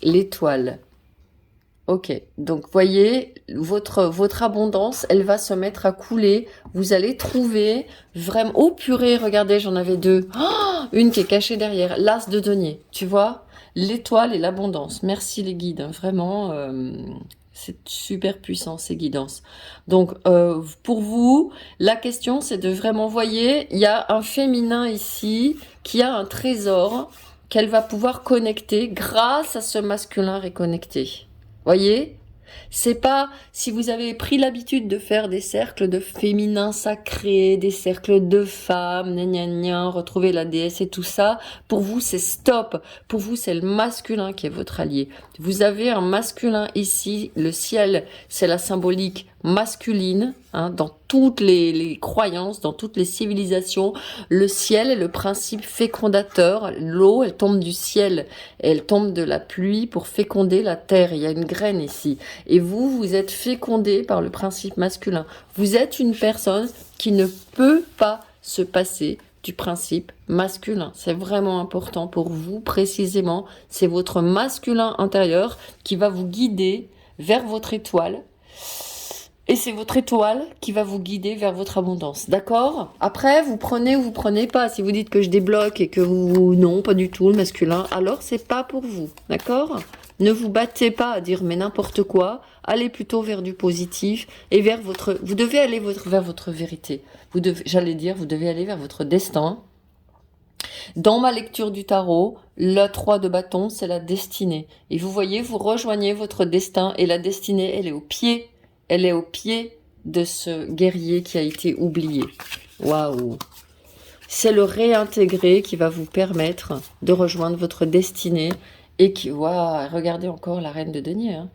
Speaker 1: l'étoile. Ok, donc voyez, votre abondance, elle va se mettre à couler. Vous allez trouver vraiment... Oh purée, regardez, j'en avais 2. Oh, une qui est cachée derrière, l'as de denier, tu vois ? L'étoile et l'abondance. Merci les guides, hein, vraiment, c'est super puissant ces guidances. Donc, pour vous, la question c'est de vraiment, voyez, il y a un féminin ici qui a un trésor qu'elle va pouvoir connecter grâce à ce masculin réconnecté. Voyez ? C'est pas, si vous avez pris l'habitude de faire des cercles de féminin sacré, des cercles de femmes, gna gna gna, retrouver la déesse et tout ça, pour vous c'est stop. Pour vous c'est le masculin qui est votre allié. Vous avez un masculin ici, le ciel c'est la symbolique masculine, hein, dans toutes les croyances, dans toutes les civilisations, le ciel est le principe fécondateur, l'eau elle tombe du ciel, elle tombe de la pluie pour féconder la terre, il y a une graine ici, et vous êtes fécondé par le principe masculin, vous êtes une personne qui ne peut pas se passer du principe masculin, c'est vraiment important pour vous précisément, c'est votre masculin intérieur qui va vous guider vers votre étoile. Et c'est votre étoile qui va vous guider vers votre abondance, d'accord? Après, vous prenez ou vous prenez pas. Si vous dites que je débloque et que vous... Non, pas du tout, le masculin, alors c'est pas pour vous, d'accord? Ne vous battez pas à dire mais n'importe quoi. Allez plutôt vers du positif et vers votre... Vous devez aller vers votre vérité. Vous devez aller vers votre destin. Dans ma lecture du tarot, le 3 de bâton, c'est la destinée. Et vous voyez, vous rejoignez votre destin et la destinée, elle est au pied. Elle est au pied de ce guerrier qui a été oublié. Waouh! C'est le réintégrer qui va vous permettre de rejoindre votre destinée et qui... Waouh! Regardez encore la reine de denier. Hein.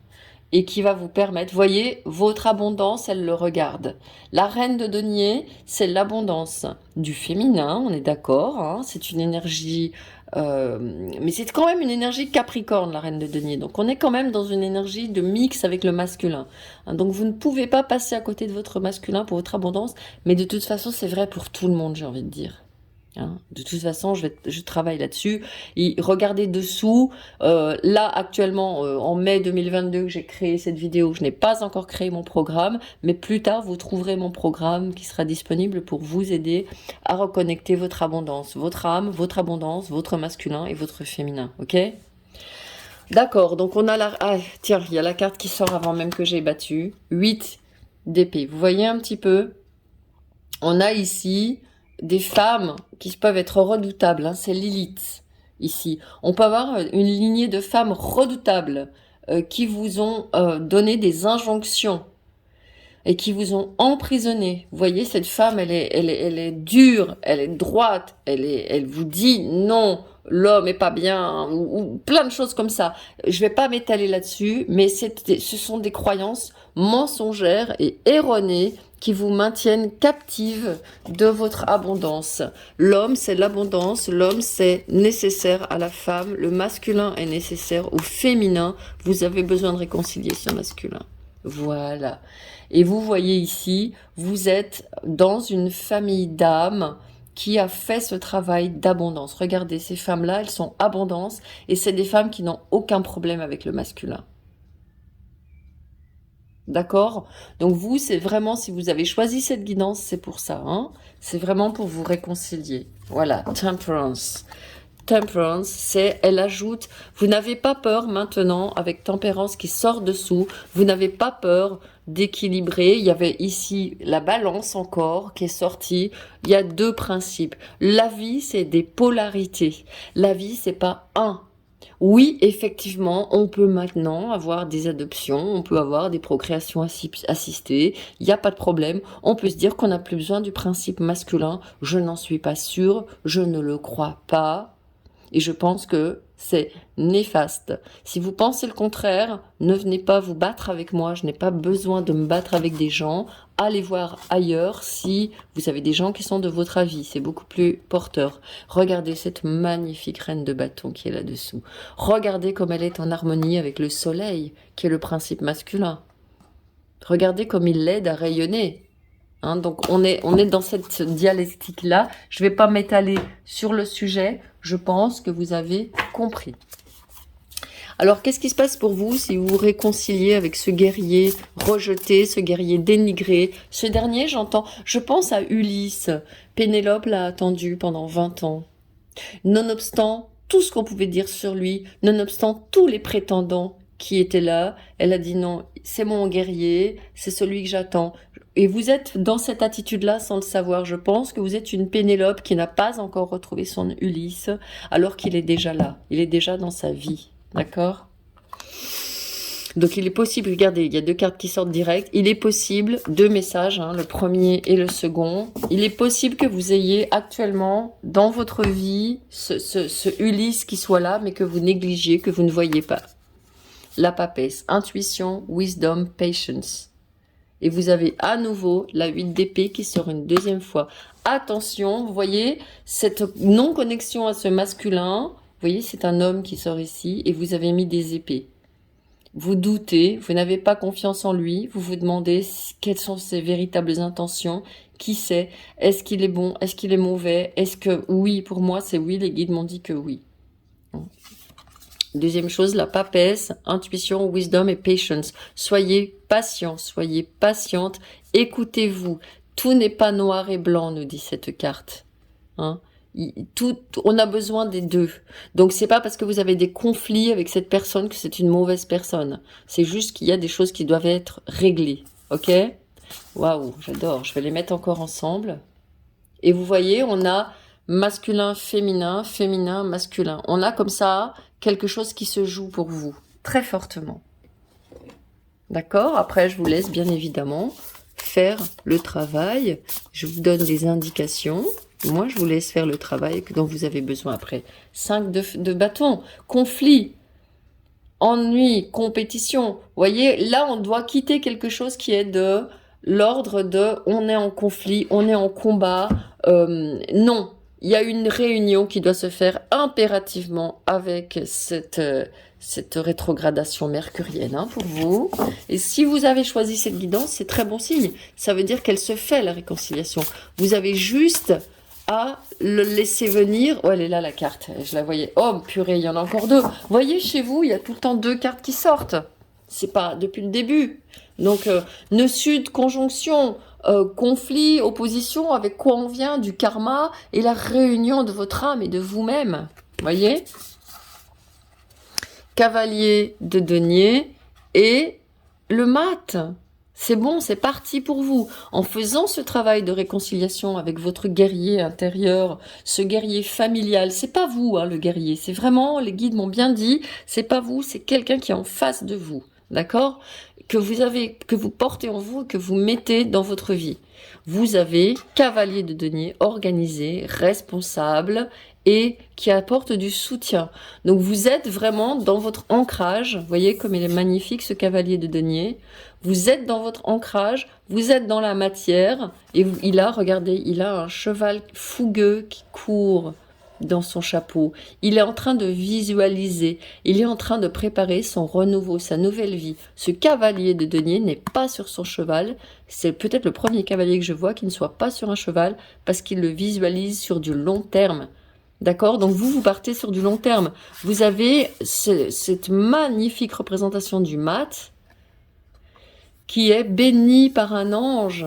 Speaker 1: et qui va vous permettre, voyez, votre abondance, elle le regarde. La reine de denier, c'est l'abondance du féminin, on est d'accord, hein, c'est une énergie, mais c'est quand même une énergie capricorne, la reine de denier. Donc on est quand même dans une énergie de mix avec le masculin. Hein, donc vous ne pouvez pas passer à côté de votre masculin pour votre abondance, mais de toute façon, c'est vrai pour tout le monde, j'ai envie de dire. Hein, de toute façon, je travaille là-dessus. Et regardez dessous. Là, actuellement, en mai 2022, j'ai créé cette vidéo. Je n'ai pas encore créé mon programme, mais plus tard, vous trouverez mon programme qui sera disponible pour vous aider à reconnecter votre abondance, votre âme, votre abondance, votre masculin et votre féminin. Ok? D'accord. Donc on a la. Ah, tiens, il y a la carte qui sort avant même que j'ai battu. 8 d'épée. Vous voyez un petit peu? On a ici des femmes qui peuvent être redoutables, hein, c'est Lilith, ici. On peut avoir une lignée de femmes redoutables qui vous ont donné des injonctions et qui vous ont emprisonné. Vous voyez, cette femme, elle est dure, elle est droite, elle vous dit non, l'homme est pas bien, ou plein de choses comme ça. Je vais pas m'étaler là-dessus, mais ce sont des croyances mensongères et erronées qui vous maintiennent captive de votre abondance. L'homme, c'est l'abondance, l'homme, c'est nécessaire à la femme, le masculin est nécessaire au féminin. Vous avez besoin de réconcilier ce masculin. Voilà. Et vous voyez ici, vous êtes dans une famille d'âmes qui a fait ce travail d'abondance. Regardez, ces femmes-là, elles sont abondance et c'est des femmes qui n'ont aucun problème avec le masculin. D'accord? Donc vous, c'est vraiment, si vous avez choisi cette guidance, c'est pour ça. Hein, c'est vraiment pour vous réconcilier. Voilà, Temperance. Temperance, c'est, elle ajoute, vous n'avez pas peur maintenant, avec Tempérance qui sort dessous, vous n'avez pas peur d'équilibrer. Il y avait ici la balance encore qui est sortie. Il y a deux principes. La vie, c'est des polarités. La vie, c'est pas un. Oui, effectivement, on peut maintenant avoir des adoptions, on peut avoir des procréations assistées, il n'y a pas de problème. On peut se dire qu'on n'a plus besoin du principe masculin. Je n'en suis pas sûre, je ne le crois pas. Et je pense que c'est néfaste. Si vous pensez le contraire, ne venez pas vous battre avec moi. Je n'ai pas besoin de me battre avec des gens. Allez voir ailleurs si vous avez des gens qui sont de votre avis. C'est beaucoup plus porteur. Regardez cette magnifique reine de bâton qui est là-dessous. Regardez comme elle est en harmonie avec le soleil, qui est le principe masculin. Regardez comme il l'aide à rayonner. Hein, donc on est dans cette dialectique-là. Je ne vais pas m'étaler sur le sujet. Je pense que vous avez compris. Alors, qu'est-ce qui se passe pour vous si vous vous réconciliez avec ce guerrier rejeté, ce guerrier dénigré? Ce dernier, je pense à Ulysse. Pénélope l'a attendu pendant 20 ans. Nonobstant tout ce qu'on pouvait dire sur lui, nonobstant tous les prétendants qui étaient là, elle a dit non, c'est mon guerrier, c'est celui que j'attends. Et vous êtes dans cette attitude-là sans le savoir. Je pense que vous êtes une Pénélope qui n'a pas encore retrouvé son Ulysse, alors qu'il est déjà là. Il est déjà dans sa vie. D'accord? Donc il est possible, regardez, il y a deux cartes qui sortent direct. Il est possible, deux messages, hein, le premier et le second. Il est possible que vous ayez actuellement dans votre vie ce Ulysse qui soit là, mais que vous négligiez, que vous ne voyez pas. La papesse, intuition, wisdom, patience. Et vous avez à nouveau la 8 d'épée qui sort une deuxième fois. Attention, vous voyez, cette non-connexion à ce masculin, vous voyez, c'est un homme qui sort ici, et vous avez mis des épées. Vous doutez, vous n'avez pas confiance en lui, vous vous demandez quelles sont ses véritables intentions, qui sait, est-ce qu'il est bon, est-ce qu'il est mauvais, est-ce que oui, pour moi c'est oui, les guides m'ont dit que oui. Deuxième chose, la papesse, intuition, wisdom et patience. Soyez patient, soyez patiente, écoutez-vous. Tout n'est pas noir et blanc, nous dit cette carte. Hein? On a besoin des deux. Donc c'est pas parce que vous avez des conflits avec cette personne que c'est une mauvaise personne. C'est juste qu'il y a des choses qui doivent être réglées. Ok? Waouh, j'adore. Je vais les mettre encore ensemble. Et vous voyez, on a masculin, féminin, féminin, masculin. On a comme ça quelque chose qui se joue pour vous, très fortement. D'accord? Après, je vous laisse bien évidemment faire le travail. Je vous donne des indications. Moi, je vous laisse faire le travail dont vous avez besoin après. 5 de bâton. Conflit ennui, compétition. Vous voyez, là, on doit quitter quelque chose qui est de l'ordre de on est en conflit, on est en combat. Non, il y a une réunion qui doit se faire impérativement avec cette rétrogradation mercurienne hein, pour vous. Et si vous avez choisi cette guidance, c'est très bon signe. Ça veut dire qu'elle se fait, la réconciliation. Vous avez juste à le laisser venir. Oh, elle est là, la carte. Je la voyais. Oh, purée, il y en a encore deux. Vous voyez, chez vous, il y a tout le temps deux cartes qui sortent. C'est pas depuis le début. Donc, nœud sud, conjonction, conflit, opposition, avec quoi on vient, du karma et la réunion de votre âme et de vous-même. Voyez ? Cavalier de denier et le mat. C'est bon, c'est parti pour vous. En faisant ce travail de réconciliation avec votre guerrier intérieur, ce guerrier familial, c'est pas vous, hein, le guerrier. C'est vraiment, les guides m'ont bien dit, c'est pas vous, c'est quelqu'un qui est en face de vous. D'accord ? Que vous portez en vous, que vous mettez dans votre vie. Vous avez cavalier de denier organisé, responsable et qui apporte du soutien. Donc vous êtes vraiment dans votre ancrage. Vous voyez comme il est magnifique ce cavalier de denier. Vous êtes dans votre ancrage, vous êtes dans la matière et regardez, il a un cheval fougueux qui court dans son chapeau. Il est en train de visualiser, il est en train de préparer son renouveau, sa nouvelle vie. Ce cavalier de denier n'est pas sur son cheval. C'est peut-être le premier cavalier que je vois qui ne soit pas sur un cheval parce qu'il le visualise sur du long terme. D'accord ? Donc vous partez sur du long terme. Vous avez cette magnifique représentation du mat qui est béni par un ange,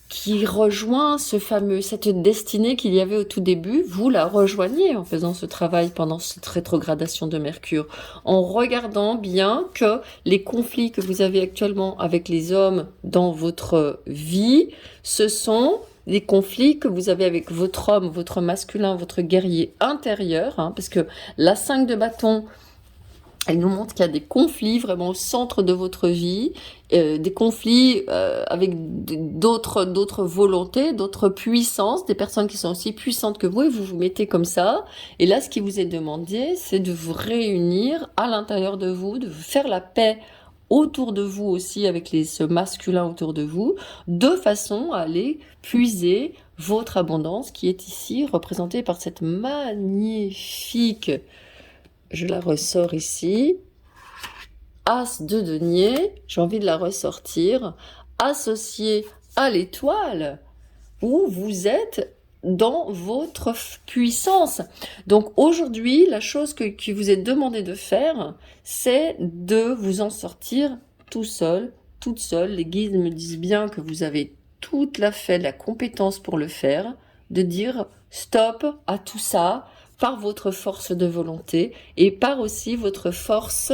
Speaker 1: qui rejoint cette destinée qu'il y avait au tout début. Vous la rejoignez en faisant ce travail pendant cette rétrogradation de Mercure, en regardant bien que les conflits que vous avez actuellement avec les hommes dans votre vie, ce sont des conflits que vous avez avec votre homme, votre masculin, votre guerrier intérieur, hein, parce que la 5 de bâton, elle nous montre qu'il y a des conflits vraiment au centre de votre vie, des conflits avec d'autres volontés, d'autres puissances, des personnes qui sont aussi puissantes que vous et vous vous mettez comme ça. Et là, ce qui vous est demandé, c'est de vous réunir à l'intérieur de vous, de faire la paix autour de vous aussi avec ce masculin autour de vous, de façon à aller puiser votre abondance qui est ici représentée par cette magnifique... Je la ressors ici. As de denier, j'ai envie de la ressortir, associée à l'étoile, où vous êtes dans votre puissance. Donc aujourd'hui, la chose qui vous est demandé de faire, c'est de vous en sortir tout seul, toute seule. Les guides me disent bien que vous avez toute la compétence pour le faire, de dire stop à tout ça, par votre force de volonté et par aussi votre force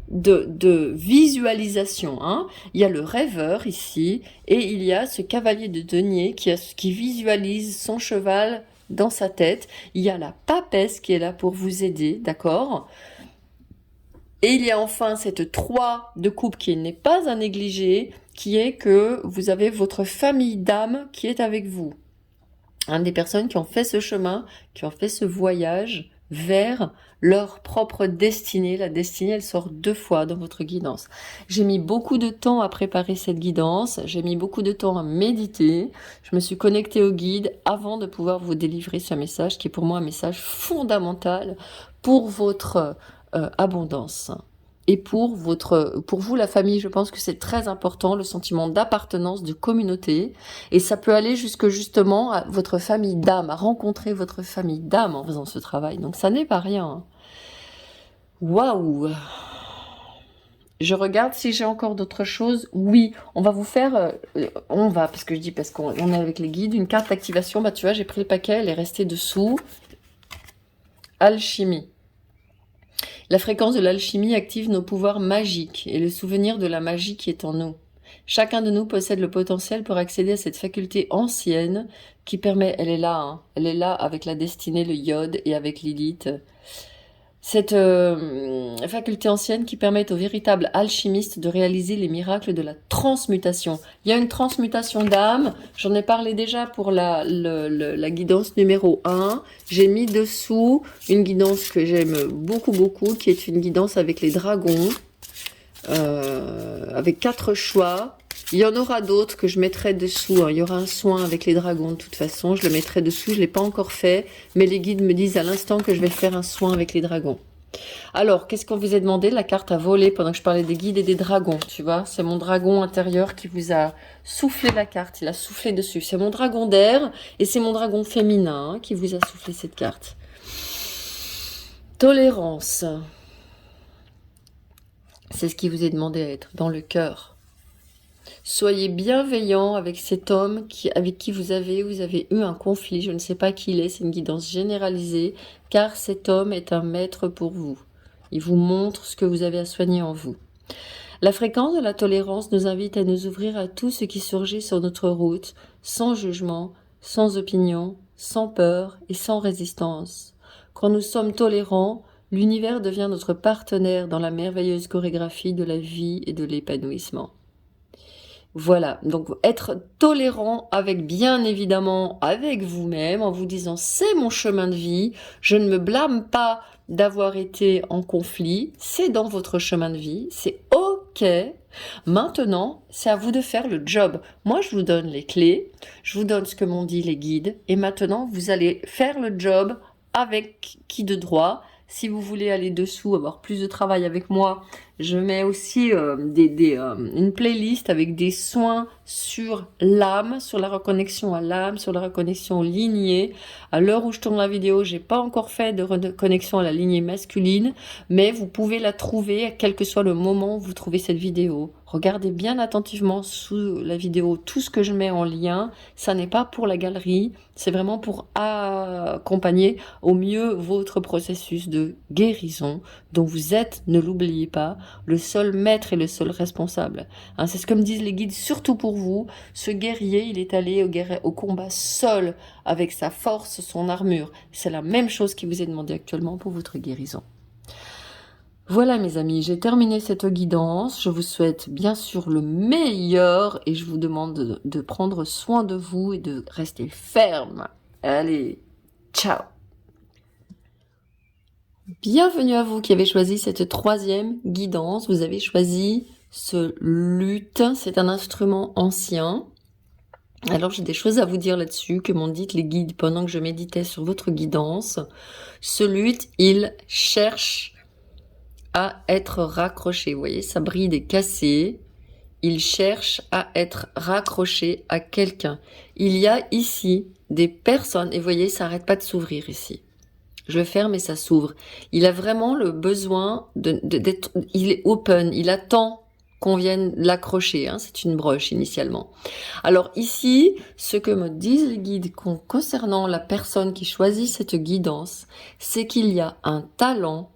Speaker 1: de visualisation. Hein. Il y a le rêveur ici et il y a ce cavalier de denier qui visualise son cheval dans sa tête. Il y a la papesse qui est là pour vous aider, d'accord ? Et il y a enfin cette 3 de coupe qui n'est pas à négliger, qui est que vous avez votre famille d'âme qui est avec vous. Des personnes qui ont fait ce chemin, qui ont fait ce voyage vers leur propre destinée. La destinée, elle sort 2 fois dans votre guidance. J'ai mis beaucoup de temps à préparer cette guidance, j'ai mis beaucoup de temps à méditer, je me suis connectée au guide avant de pouvoir vous délivrer ce message qui est pour moi un message fondamental pour votre abondance. Et pour vous, la famille, je pense que c'est très important, le sentiment d'appartenance, de communauté. Et ça peut aller jusque justement à votre famille d'âme, à rencontrer votre famille d'âme en faisant ce travail. Donc ça n'est pas rien. Waouh! Je regarde si j'ai encore d'autres choses. Oui, on va vous faire... parce qu'on est avec les guides, une carte d'activation. Bah tu vois, j'ai pris le paquet, elle est restée dessous. Alchimie. La fréquence de l'alchimie active nos pouvoirs magiques et le souvenir de la magie qui est en nous. Chacun de nous possède le potentiel pour accéder à cette faculté ancienne qui permet, elle est là avec la destinée, le iode et avec Lilith. Cette faculté ancienne qui permet aux véritables alchimistes de réaliser les miracles de la transmutation. Il y a une transmutation d'âme, j'en ai parlé déjà pour la guidance numéro 1. J'ai mis dessous une guidance que j'aime beaucoup, beaucoup, qui est une guidance avec les dragons, avec 4 choix. Il y en aura d'autres que je mettrai dessous, hein. Il y aura un soin avec les dragons de toute façon, je le mettrai dessous, je ne l'ai pas encore fait, mais les guides me disent à l'instant que je vais faire un soin avec les dragons. Alors, qu'est-ce qu'on vous a demandé? La carte a volé pendant que je parlais des guides et des dragons, tu vois. C'est mon dragon intérieur qui vous a soufflé la carte, il a soufflé dessus. C'est mon dragon d'air et c'est mon dragon féminin qui vous a soufflé cette carte. Tolérance. C'est ce qui vous est demandé à être, dans le cœur. Soyez bienveillant avec cet homme avec qui vous avez eu un conflit. Je ne sais pas qui il est, c'est une guidance généralisée, car cet homme est un maître pour vous. Il vous montre ce que vous avez à soigner en vous. La fréquence de la tolérance nous invite à nous ouvrir à tout ce qui surgit sur notre route, sans jugement, sans opinion, sans peur et sans résistance. Quand nous sommes tolérants, l'univers devient notre partenaire dans la merveilleuse chorégraphie de la vie et de l'épanouissement. Voilà, donc être tolérant avec, bien évidemment, avec vous-même, en vous disant c'est mon chemin de vie, je ne me blâme pas d'avoir été en conflit, c'est dans votre chemin de vie, c'est ok. Maintenant, c'est à vous de faire le job. Moi, je vous donne les clés, je vous donne ce que m'ont dit les guides, et maintenant, vous allez faire le job avec qui de droit. Si vous voulez aller dessous, avoir plus de travail avec moi, je mets aussi une playlist avec des soins sur l'âme, sur la reconnexion à l'âme, sur la reconnexion aux lignées. À l'heure où je tourne la vidéo, j'ai pas encore fait de reconnexion à la lignée masculine, mais vous pouvez la trouver, quel que soit le moment où vous trouvez cette vidéo. Regardez bien attentivement sous la vidéo tout ce que je mets en lien. Ça n'est pas pour la galerie, c'est vraiment pour accompagner au mieux votre processus de guérison dont vous êtes, ne l'oubliez pas, le seul maître et le seul responsable. Hein, c'est ce que me disent les guides, surtout pour vous. Ce guerrier, il est allé au combat seul, avec sa force, son armure. C'est la même chose qui vous est demandé actuellement pour votre guérison. Voilà mes amis, j'ai terminé cette guidance. Je vous souhaite bien sûr le meilleur et je vous demande de prendre soin de vous et de rester ferme. Allez, ciao! Bienvenue à vous qui avez choisi cette 3e guidance. Vous avez choisi ce luth. C'est un instrument ancien. Alors j'ai des choses à vous dire là-dessus que m'ont dit les guides pendant que je méditais sur votre guidance. Ce luth, il cherche à être raccroché. Vous voyez, sa bride est cassée. Il cherche à être raccroché à quelqu'un. Il y a ici des personnes, et vous voyez, ça n'arrête pas de s'ouvrir ici. Je ferme et ça s'ouvre. Il a vraiment le besoin d'être... Il est open, il attend qu'on vienne l'accrocher. Hein, c'est une broche initialement. Alors ici, ce que me disent les guides concernant la personne qui choisit cette guidance, c'est qu'il y a un talent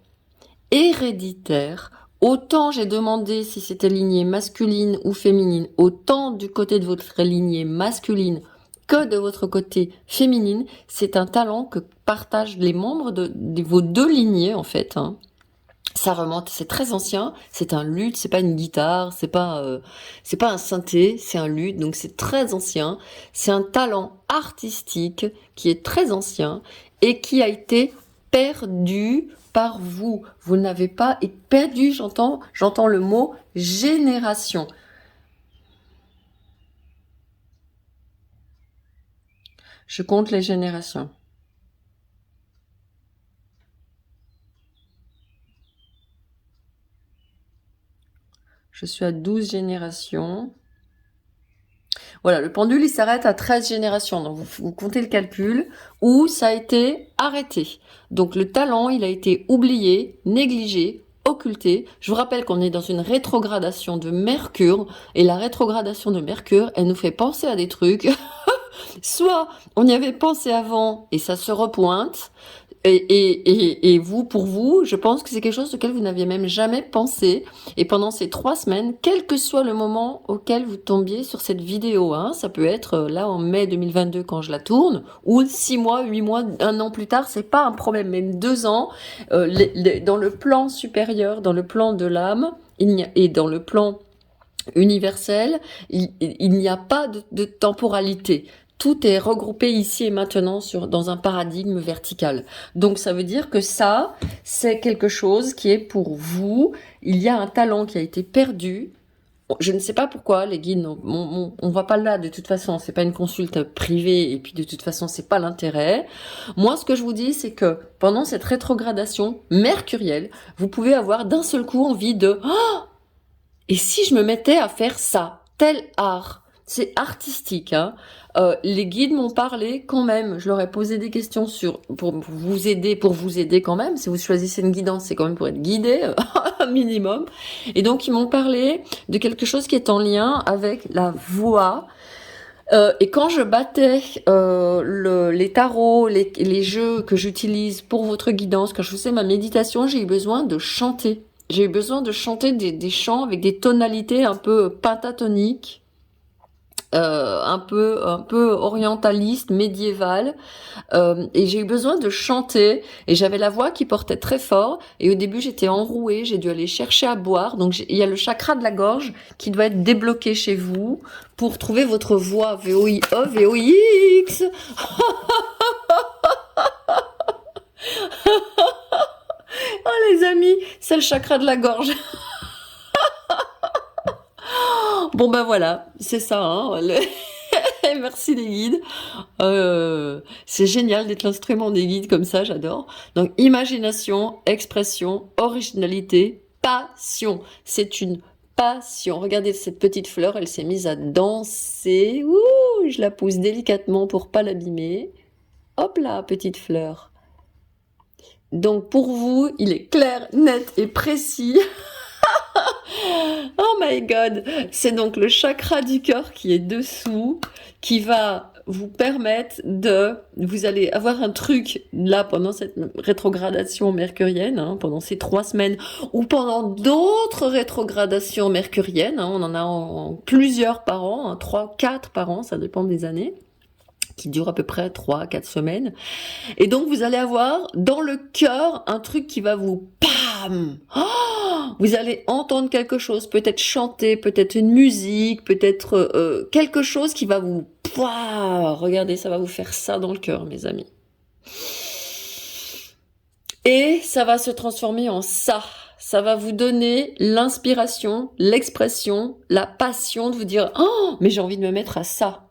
Speaker 1: héréditaire. Autant j'ai demandé si c'était lignée masculine ou féminine, autant du côté de votre lignée masculine que de votre côté féminine, c'est un talent que partagent les membres de vos 2 lignées en fait. Hein. Ça remonte, c'est très ancien, c'est un luth, c'est pas une guitare, c'est pas un synthé, c'est un luth, donc c'est très ancien. C'est un talent artistique qui est très ancien et qui a été perdu par vous. Vous n'avez pas et perdu, j'entends le mot génération. Je compte les générations. Je suis à 12 générations. Voilà, le pendule, il s'arrête à 13 générations. Donc, vous comptez le calcul où ça a été arrêté. Donc, le talent, il a été oublié, négligé, occulté. Je vous rappelle qu'on est dans une rétrogradation de Mercure. Et la rétrogradation de Mercure, elle nous fait penser à des trucs... Soit on y avait pensé avant et ça se repointe, Et vous, pour vous, je pense que c'est quelque chose auquel vous n'aviez même jamais pensé. Et pendant ces 3 semaines, quel que soit le moment auquel vous tombiez sur cette vidéo, hein, ça peut être là en mai 2022 quand je la tourne, ou 6 mois, 8 mois, 1 an plus tard, c'est pas un problème, même 2 ans, dans le plan supérieur, dans le plan de l'âme, et dans le plan universel, il n'y a pas de temporalité. Tout est regroupé ici et maintenant dans un paradigme vertical. Donc ça veut dire que ça, c'est quelque chose qui est pour vous. Il y a un talent qui a été perdu. Je ne sais pas pourquoi les guides, on va pas là de toute façon, c'est pas une consulte privée et puis de toute façon c'est pas l'intérêt. Moi ce que je vous dis c'est que pendant cette rétrogradation mercurielle, vous pouvez avoir d'un seul coup envie de et si je me mettais à faire ça, tel art, c'est artistique, hein. Les guides m'ont parlé quand même. Je leur ai posé des questions pour vous aider quand même. Si vous choisissez une guidance, c'est quand même pour être guidé, un minimum. Et donc ils m'ont parlé de quelque chose qui est en lien avec la voix. Et quand je battais les tarots, les jeux que j'utilise pour votre guidance, quand je faisais ma méditation, j'ai eu besoin de chanter. J'ai eu besoin de chanter des chants avec des tonalités un peu pentatoniques, un peu orientaliste, médiéval, et j'ai eu besoin de chanter, et j'avais la voix qui portait très fort, et au début j'étais enrouée, j'ai dû aller chercher à boire, donc il y a le chakra de la gorge qui doit être débloqué chez vous pour trouver votre voix, V-O-I-E, V-O-I-X. Oh les amis, c'est le chakra de la gorge. Bon ben voilà, c'est ça, hein, merci les guides. C'est génial d'être l'instrument des guides comme ça, j'adore. Donc imagination, expression, originalité, passion. C'est une passion. Regardez cette petite fleur, elle s'est mise à danser. Ouh, je la pousse délicatement pour pas l'abîmer. Hop là, petite fleur. Donc pour vous, il est clair, net et précis. Oh my god, c'est donc le chakra du cœur qui est dessous, qui va vous permettre vous allez avoir un truc là pendant cette rétrogradation mercurienne, hein, pendant ces 3 semaines, ou pendant d'autres rétrogradations mercuriennes, hein, on en a en plusieurs par an, hein, 3, 4 par an, ça dépend des années, qui durent à peu près 3, 4 semaines. Et donc vous allez avoir dans le cœur un truc qui va vous PAM! Vous allez entendre quelque chose, peut-être chanter, peut-être une musique, peut-être quelque chose qui va vous... Pouah, regardez, ça va vous faire ça dans le cœur, mes amis. Et ça va se transformer en ça. Ça va vous donner l'inspiration, l'expression, la passion de vous dire « Oh, mais j'ai envie de me mettre à ça.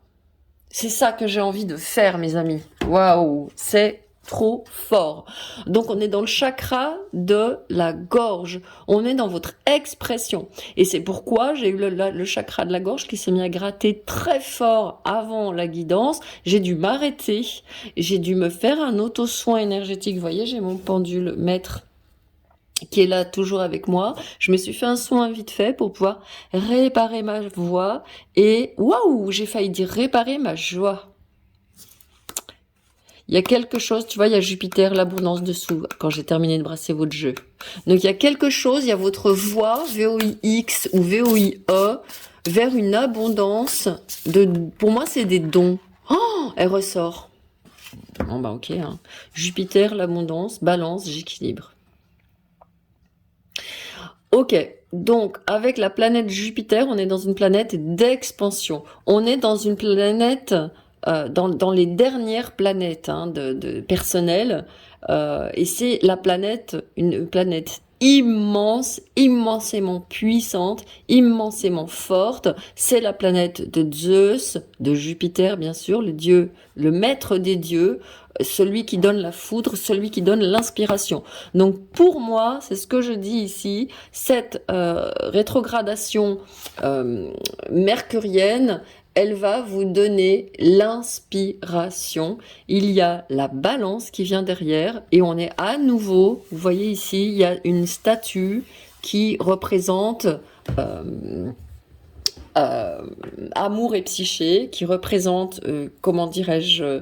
Speaker 1: C'est ça que j'ai envie de faire, mes amis. » Waouh, c'est trop fort. Donc on est dans le chakra de la gorge, on est dans votre expression, et c'est pourquoi j'ai eu le chakra de la gorge qui s'est mis à gratter très fort avant la guidance. J'ai dû m'arrêter, j'ai dû me faire un auto-soin énergétique. Vous voyez, j'ai mon pendule maître qui est là toujours avec moi. Je me suis fait un soin vite fait pour pouvoir réparer ma voix, et waouh, j'ai failli dire réparer ma joie. Il y a quelque chose, tu vois, il y a Jupiter, l'abondance dessous, quand j'ai terminé de brasser votre jeu. Donc il y a quelque chose, il y a votre voie, V-O-I-X ou V-O-I-E, vers une abondance pour moi c'est des dons. Oh, elle ressort. Bon bah ok, hein. Jupiter, l'abondance, balance, j'équilibre. Ok, donc avec la planète Jupiter, on est dans une planète d'expansion. On est dans une planète... dans les dernières planètes, hein, de personnel, et c'est la planète, une planète immense, immensément puissante, immensément forte. C'est la planète de Zeus, de Jupiter bien sûr, le dieu, le maître des dieux, celui qui donne la foudre, celui qui donne l'inspiration. Donc pour moi, c'est ce que je dis ici, cette rétrogradation mercurienne, elle va vous donner l'inspiration. Il y a la balance qui vient derrière, et on est à nouveau, vous voyez ici, il y a une statue qui représente amour et psyché, qui représente, comment dirais-je,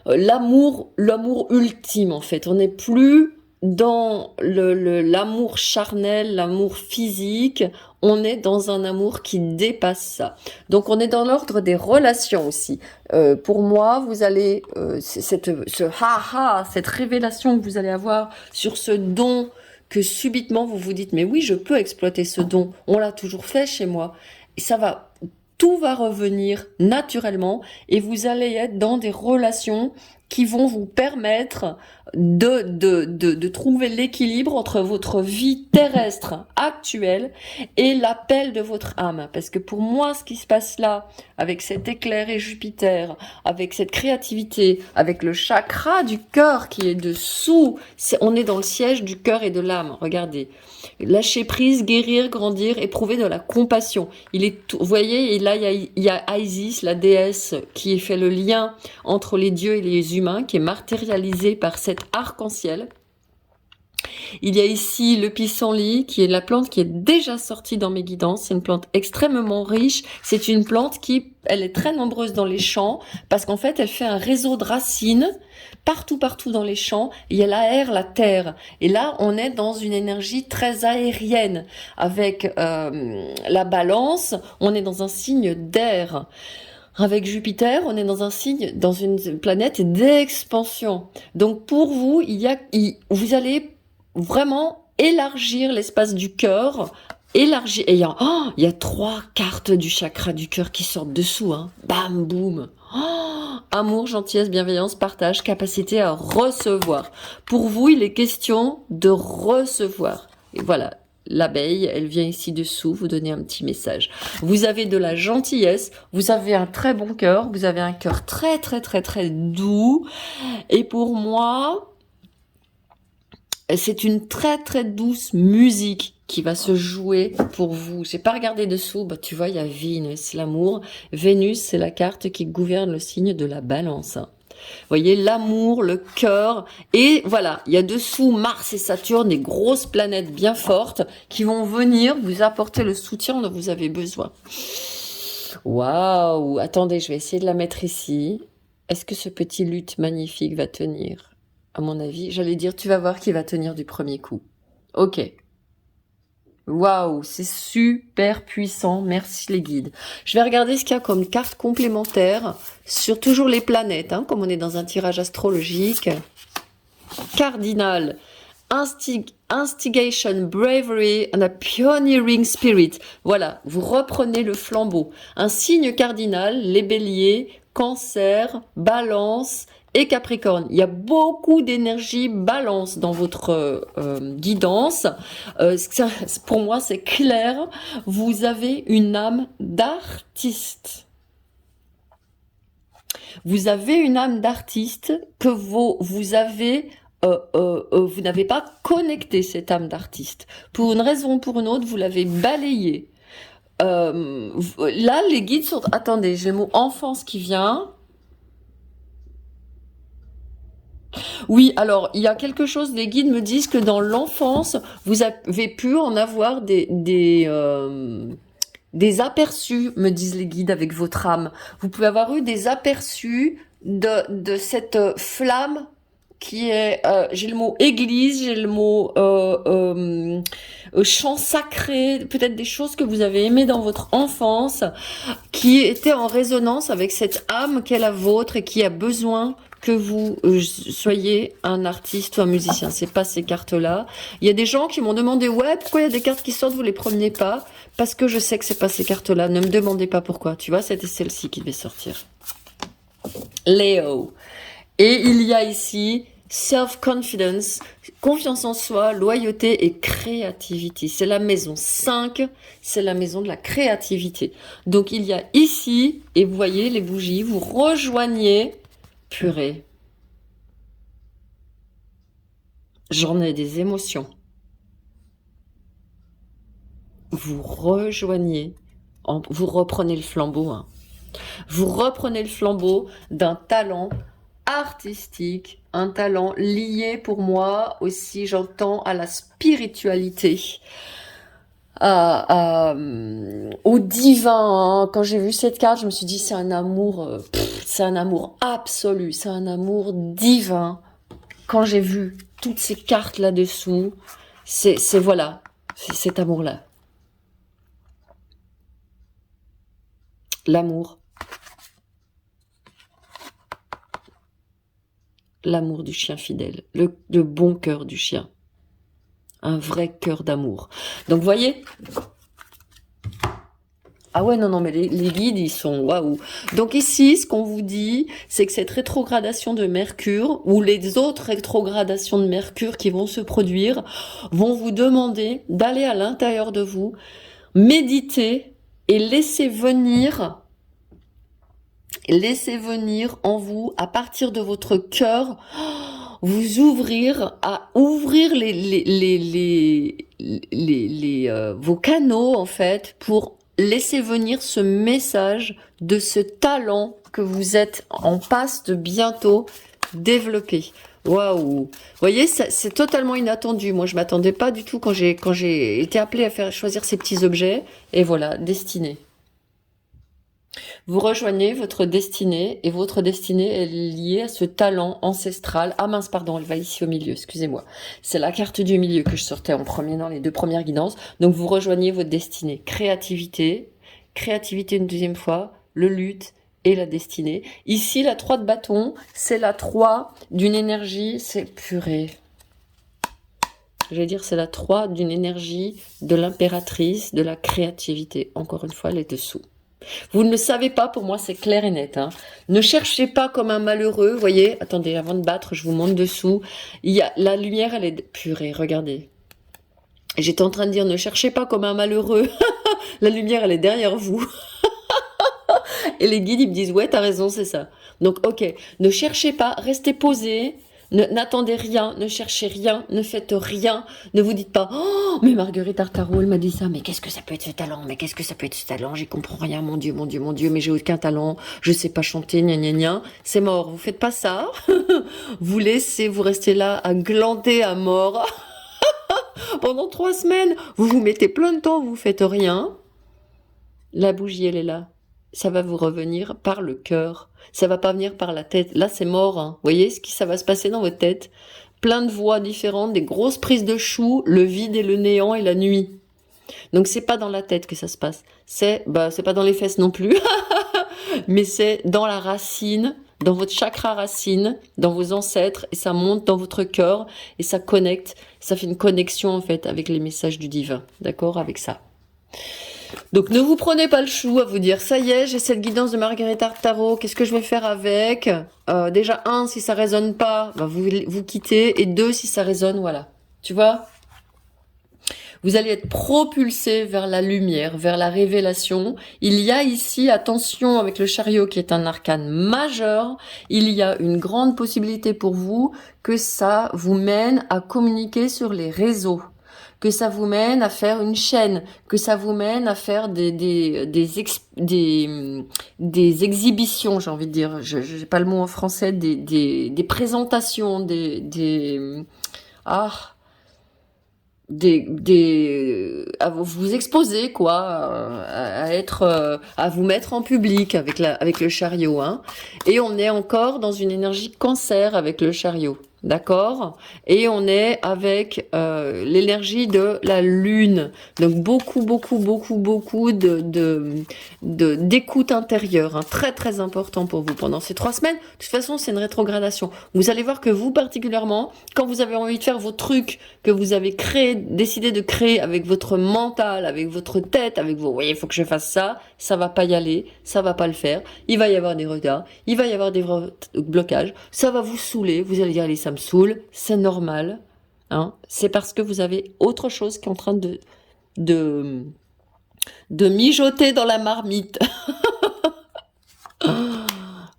Speaker 1: l'amour ultime en fait. On n'est plus dans l'amour charnel, l'amour physique, on est dans un amour qui dépasse ça. Donc on est dans l'ordre des relations aussi. Pour moi, vous allez cette révélation que vous allez avoir sur ce don que subitement vous vous dites mais oui, je peux exploiter ce don. On l'a toujours fait chez moi. Et tout va revenir naturellement et vous allez être dans des relations qui vont vous permettre de trouver l'équilibre entre votre vie terrestre actuelle et l'appel de votre âme. Parce que pour moi, ce qui se passe là, avec cet éclair et Jupiter, avec cette créativité, avec le chakra du cœur qui est dessous, on est dans le siège du cœur et de l'âme. Regardez. Lâcher prise, guérir, grandir, éprouver de la compassion. Vous voyez, et là il y a Isis, la déesse, qui fait le lien entre les dieux et les humains, qui est matérialisée par cet arc-en-ciel. Il y a ici le pissenlit, qui est la plante qui est déjà sortie dans mes guidances. C'est une plante extrêmement riche. C'est une plante elle est très nombreuse dans les champs, parce qu'en fait, elle fait un réseau de racines partout dans les champs. Et elle aère la terre. Et là, on est dans une énergie très aérienne. Avec la balance, on est dans un signe d'air. Avec Jupiter, on est dans une planète d'expansion. Donc pour vous, vous allez vraiment élargir l'espace du cœur, et il y a 3 cartes du chakra du cœur qui sortent dessous, hein. Bam, boum. Amour, gentillesse, bienveillance, partage, capacité à recevoir. Pour vous, il est question de recevoir. Et voilà. L'abeille, elle vient ici dessous vous donner un petit message. Vous avez de la gentillesse, vous avez un très bon cœur, vous avez un cœur très très très très doux. Et pour moi, c'est une très très douce musique qui va se jouer pour vous. J'ai pas regardé dessous, tu vois, il y a Vénus, l'amour. Vénus, c'est la carte qui gouverne le signe de la Balance. Vous voyez, l'amour, le cœur, et voilà, il y a dessous Mars et Saturne, des grosses planètes bien fortes qui vont venir vous apporter le soutien dont vous avez besoin. Waouh! Attendez, je vais essayer de la mettre ici. Est-ce que ce petit luth magnifique va tenir? À mon avis, j'allais dire, tu vas voir qu'il va tenir du premier coup. Ok. Waouh, c'est super puissant. Merci les guides. Je vais regarder ce qu'il y a comme carte complémentaire sur toujours les planètes, hein, comme on est dans un tirage astrologique. Cardinal, instigation, bravery and a pioneering spirit. Voilà, vous reprenez le flambeau. Un signe cardinal, les béliers, cancer, balance et Capricorne. Il y a beaucoup d'énergie balance dans votre guidance. Pour moi, c'est clair. Vous avez une âme d'artiste. Vous avez une âme d'artiste que vous n'avez pas connecté cette âme d'artiste. Pour une raison ou pour une autre, vous l'avez balayée. Là, les guides sont... Attendez, j'ai le mot enfance qui vient. Oui, alors, il y a quelque chose, les guides me disent que dans l'enfance, vous avez pu en avoir des aperçus, me disent les guides, avec votre âme. Vous pouvez avoir eu des aperçus de cette flamme qui est, j'ai le mot église, j'ai le mot chant sacré, peut-être des choses que vous avez aimées dans votre enfance, qui étaient en résonance avec cette âme qu'est la vôtre et qui a besoin que vous soyez un artiste ou un musicien. C'est pas ces cartes-là. Il y a des gens qui m'ont demandé, ouais, pourquoi il y a des cartes qui sortent, vous les prenez pas? Parce que je sais que c'est pas ces cartes-là. Ne me demandez pas pourquoi. Tu vois, c'était celle-ci qui devait sortir. Léo. Et il y a ici self-confidence, confiance en soi, loyauté et créativité. C'est la maison 5, c'est la maison de la créativité. Donc il y a ici, et vous voyez les bougies, vous rejoignez, purée. J'en ai des émotions. Vous rejoignez, vous reprenez le flambeau. Hein. Vous reprenez le flambeau d'un talent artistique, un talent lié pour moi aussi, j'entends, à la spiritualité, au divin, hein. Quand j'ai vu cette carte, je me suis dit, c'est un amour, c'est un amour absolu, c'est un amour divin. Quand j'ai vu toutes ces cartes là-dessous, voilà, c'est cet amour-là. L'amour. L'amour du chien fidèle. Le bon cœur du chien. Un vrai cœur d'amour. Donc, voyez. Ah ouais, non, mais les guides, ils sont waouh. Donc ici, ce qu'on vous dit, c'est que cette rétrogradation de Mercure, ou les autres rétrogradations de Mercure qui vont se produire, vont vous demander d'aller à l'intérieur de vous, méditer et laisser venir en vous, à partir de votre cœur, vous ouvrir vos canaux, en fait, pour laisser venir ce message de ce talent que vous êtes en passe de bientôt développer. Waouh! Vous voyez, c'est totalement inattendu. Moi, je m'attendais pas du tout quand j'ai été appelée à choisir ces petits objets. Et voilà, destinée. Vous rejoignez votre destinée, et votre destinée est liée à ce talent ancestral. Ah mince, pardon, elle va ici au milieu, excusez-moi. C'est la carte du milieu que je sortais en premier dans les deux premières guidances. Donc vous rejoignez votre destinée. Créativité une deuxième fois, le lutte et la destinée. Ici, la 3 de bâton, c'est la 3 d'une énergie, c'est purée. Je vais dire, c'est la 3 d'une énergie de l'impératrice, de la créativité. Encore une fois, elle est dessous. Vous ne le savez pas, pour moi c'est clair et net. Hein. Ne cherchez pas comme un malheureux, voyez. Attendez, avant de battre, je vous montre dessous. Il y a la lumière, elle est purée, regardez. J'étais en train de dire, ne cherchez pas comme un malheureux. La lumière, elle est derrière vous. Et les guides, ils me disent, ouais, t'as raison, c'est ça. Donc, ok, ne cherchez pas, restez posés. N'attendez rien, ne cherchez rien, ne faites rien, ne vous dites pas « Oh, mais Marguerite Artaro, elle m'a dit ça, mais qu'est-ce que ça peut être ce talent? Mais qu'est-ce que ça peut être ce talent? J'y comprends rien, mon Dieu, mon Dieu, mon Dieu, mais j'ai aucun talent, je sais pas chanter, gna gna gna. » C'est mort, vous faites pas ça. Vous laissez, vous restez là à glander à mort. Pendant 3 semaines, vous vous mettez plein de temps, vous faites rien. La bougie, elle est là. Ça va vous revenir par le cœur. Ça va pas venir par la tête. Là, c'est mort. Hein. Vous voyez ce qui ça va se passer dans votre tête? Plein de voix différentes, des grosses prises de chou, le vide et le néant et la nuit. Donc c'est pas dans la tête que ça se passe. C'est pas dans les fesses non plus, mais c'est dans la racine, dans votre chakra racine, dans vos ancêtres, et ça monte dans votre cœur et ça connecte. Ça fait une connexion en fait avec les messages du divin. D'accord, avec ça. Donc ne vous prenez pas le chou à vous dire ça y est, j'ai cette guidance de Marguerite Artaro, qu'est-ce que je vais faire avec? Déjà 1, si ça résonne pas, vous quittez, et 2, si ça résonne, voilà. Tu vois? Vous allez être propulsé vers la lumière, vers la révélation. Il y a ici, attention avec le chariot qui est un arcane majeur, il y a une grande possibilité pour vous que ça vous mène à communiquer sur les réseaux, que ça vous mène à faire une chaîne, que ça vous mène à faire des exhibitions, j'ai envie de dire, je n'ai pas le mot en français, des présentations, à vous exposer quoi, à vous mettre en public avec le chariot, hein. Et on est encore dans une énergie cancer avec le chariot, d'accord, et on est avec l'énergie de la lune, donc beaucoup d'écoute intérieure, hein, très très important pour vous pendant ces 3 semaines. De toute façon, c'est une rétrogradation. Vous allez voir que vous particulièrement, quand vous avez envie de faire vos trucs que vous avez décidé de créer avec votre mental, avec votre tête, avec vos, oui, il faut que je fasse ça, ça va pas y aller, ça va pas le faire, il va y avoir des retards, il va y avoir des blocages, ça va vous saouler, vous allez dire, allez, ça me saoule, c'est normal, hein, c'est parce que vous avez autre chose qui est en train de mijoter dans la marmite.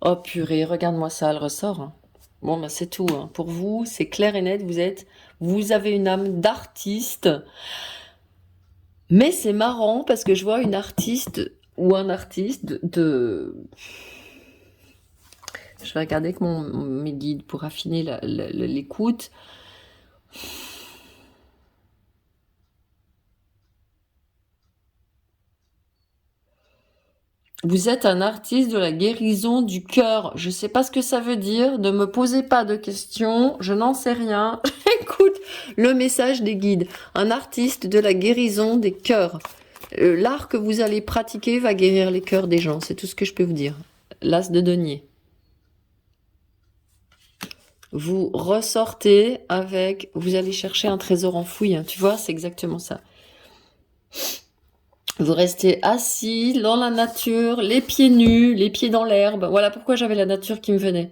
Speaker 1: Oh purée, regarde-moi ça, elle ressort, hein. Bon, ben c'est tout, hein. Pour vous, c'est clair et net, vous avez une âme d'artiste. Mais c'est marrant parce que je vois une artiste ou un artiste Je vais regarder avec mes guides pour affiner l'écoute. Vous êtes un artiste de la guérison du cœur. Je sais pas ce que ça veut dire. Ne me posez pas de questions. Je n'en sais rien. Écoute le message des guides. Un artiste de la guérison des cœurs. L'art que vous allez pratiquer va guérir les cœurs des gens. C'est tout ce que je peux vous dire. L'as de denier. Vous ressortez avec... Vous allez chercher un trésor enfoui. Hein. Tu vois, c'est exactement ça. Vous restez assis dans la nature, les pieds nus, les pieds dans l'herbe. Voilà pourquoi j'avais la nature qui me venait.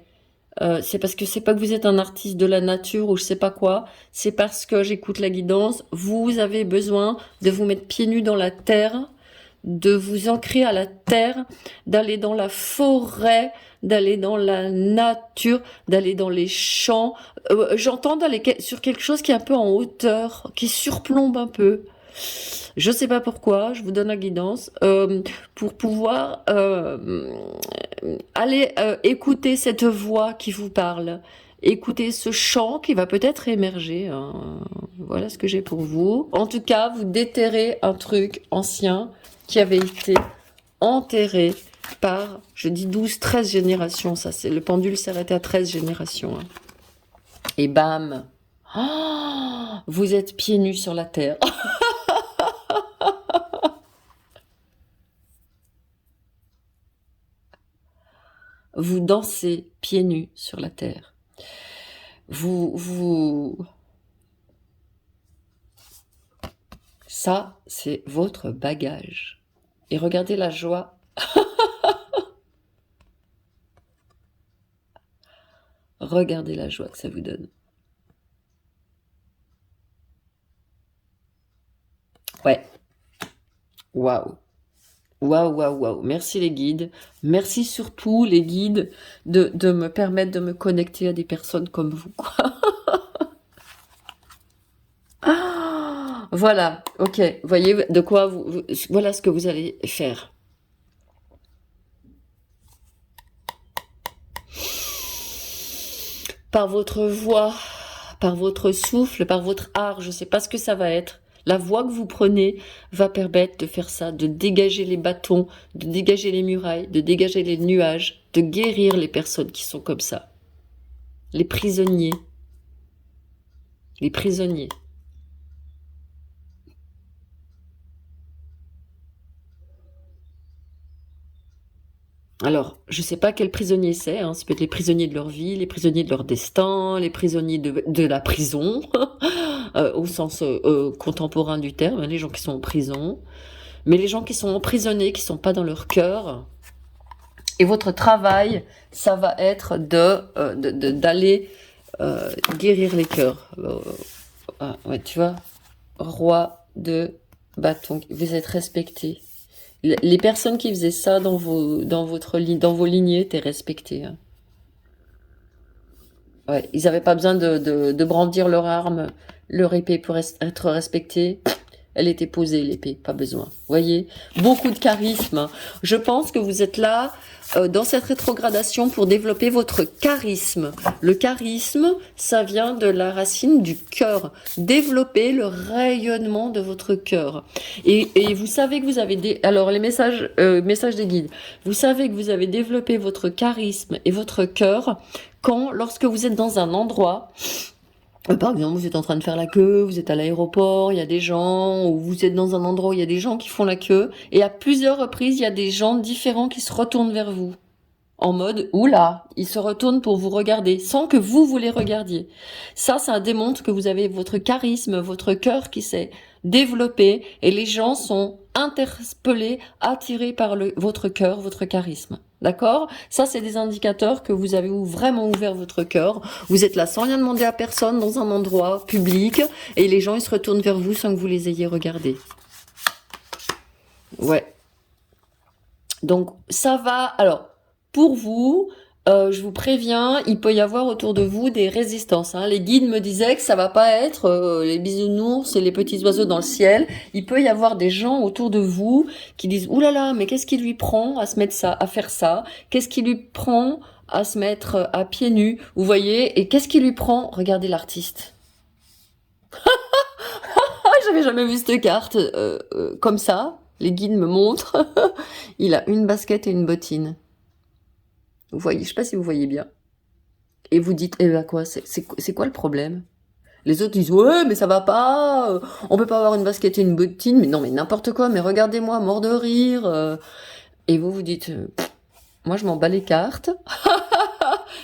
Speaker 1: C'est parce que c'est pas que vous êtes un artiste de la nature ou je sais pas quoi. C'est parce que j'écoute la guidance. Vous avez besoin de vous mettre pieds nus dans la terre, de vous ancrer à la terre, d'aller dans la forêt, d'aller dans la nature, d'aller dans les champs. J'entends d'aller sur quelque chose qui est un peu en hauteur, qui surplombe un peu. Je sais pas pourquoi, je vous donne la guidance, pour pouvoir aller écouter cette voix qui vous parle, écouter ce chant qui va peut-être émerger. Hein. Voilà ce que j'ai pour vous. En tout cas, vous déterrez un truc ancien qui avait été enterré par, je dis 12, 13 générations. Ça, c'est le pendule s'est arrêté à 13 générations. Hein. Et bam, oh, vous êtes pieds nus sur la terre. Vous dansez pieds nus sur la terre. Ça, c'est votre bagage. Et regardez la joie. Regardez la joie que ça vous donne. Ouais. Waouh. Waouh, waouh, waouh. Merci les guides. Merci surtout les guides de me permettre de me connecter à des personnes comme vous. Ah, voilà, ok. Voyez de quoi voilà ce que vous allez faire. Par votre voix, par votre souffle, par votre art, je ne sais pas ce que ça va être. La voix que vous prenez va permettre de faire ça, de dégager les bâtons, de dégager les murailles, de dégager les nuages, de guérir les personnes qui sont comme ça. Les prisonniers. Les prisonniers. Alors, je sais pas quel prisonnier c'est, hein. Ça peut être les prisonniers de leur vie, les prisonniers de leur destin, les prisonniers de la prison, au sens contemporain du terme, hein, les gens qui sont en prison. Mais les gens qui sont emprisonnés, qui sont pas dans leur cœur. Et votre travail, ça va être d'aller guérir les cœurs. Ouais, tu vois, roi de bâton, vous êtes respecté. Les personnes qui faisaient ça dans vos lignées étaient respectées. Hein. Ouais, ils n'avaient pas besoin de brandir leur arme, leur épée pour être respectés. Elle était posée, l'épée, pas besoin. Vous voyez, beaucoup de charisme. Je pense que vous êtes là dans cette rétrogradation pour développer votre charisme. Le charisme, ça vient de la racine du cœur. Développer le rayonnement de votre cœur. Et vous savez que vous avez... Alors, les messages des guides. Vous savez que vous avez développé votre charisme et votre cœur lorsque vous êtes dans un endroit... Par exemple, vous êtes en train de faire la queue, vous êtes à l'aéroport, il y a des gens, ou vous êtes dans un endroit où il y a des gens qui font la queue, et à plusieurs reprises, il y a des gens différents qui se retournent vers vous. En mode, oula, ils se retournent pour vous regarder, sans que vous les regardiez. Ça démontre que vous avez votre charisme, votre cœur qui s'est développé, et les gens sont interpellés, attirés par votre cœur, votre charisme. D'accord? Ça, c'est des indicateurs que vous avez vraiment ouvert votre cœur. Vous êtes là sans rien demander à personne, dans un endroit public, et les gens, ils se retournent vers vous sans que vous les ayez regardés. Ouais. Donc, ça va... Alors, pour vous... je vous préviens, il peut y avoir autour de vous des résistances. Hein. Les guides me disaient que ça va pas être les bisounours et les petits oiseaux dans le ciel. Il peut y avoir des gens autour de vous qui disent « Ouh là là, mais qu'est-ce qui lui prend à se mettre ça, à faire ça? Qu'est-ce qui lui prend à se mettre à pieds nus ?» Vous voyez? Et qu'est-ce qui lui prend? Regardez l'artiste. J'avais jamais vu cette carte comme ça. Les guides me montrent. Il a une basket et une bottine. Vous voyez, je sais pas si vous voyez bien. Et vous dites, eh ben quoi, c'est quoi le problème? Les autres disent, ouais, mais ça va pas, on peut pas avoir une basket et une bottine, mais non, mais n'importe quoi, mais regardez-moi, mort de rire. Et vous vous dites, moi je m'en bats les cartes,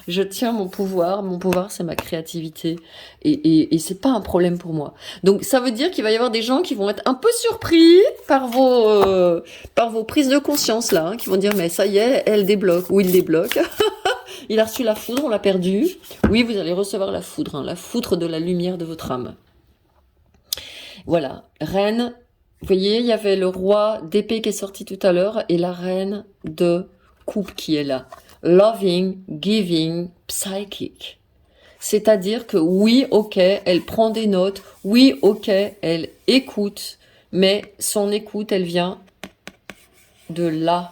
Speaker 1: je tiens mon pouvoir c'est ma créativité, et c'est pas un problème pour moi. Donc ça veut dire qu'il va y avoir des gens qui vont être un peu surpris par vos prises de conscience là, hein, qui vont dire, mais ça y est, elle débloque, ou il débloque. Il a reçu la foudre, on l'a perdu. Oui, vous allez recevoir la foudre, hein, la foudre de la lumière de votre âme. Voilà, reine, vous voyez, il y avait le roi d'épée qui est sorti tout à l'heure et la reine de coupe qui est là. Loving, giving, psychic. C'est-à-dire que oui, ok, elle prend des notes, oui, ok, elle écoute, mais son écoute, elle vient de là.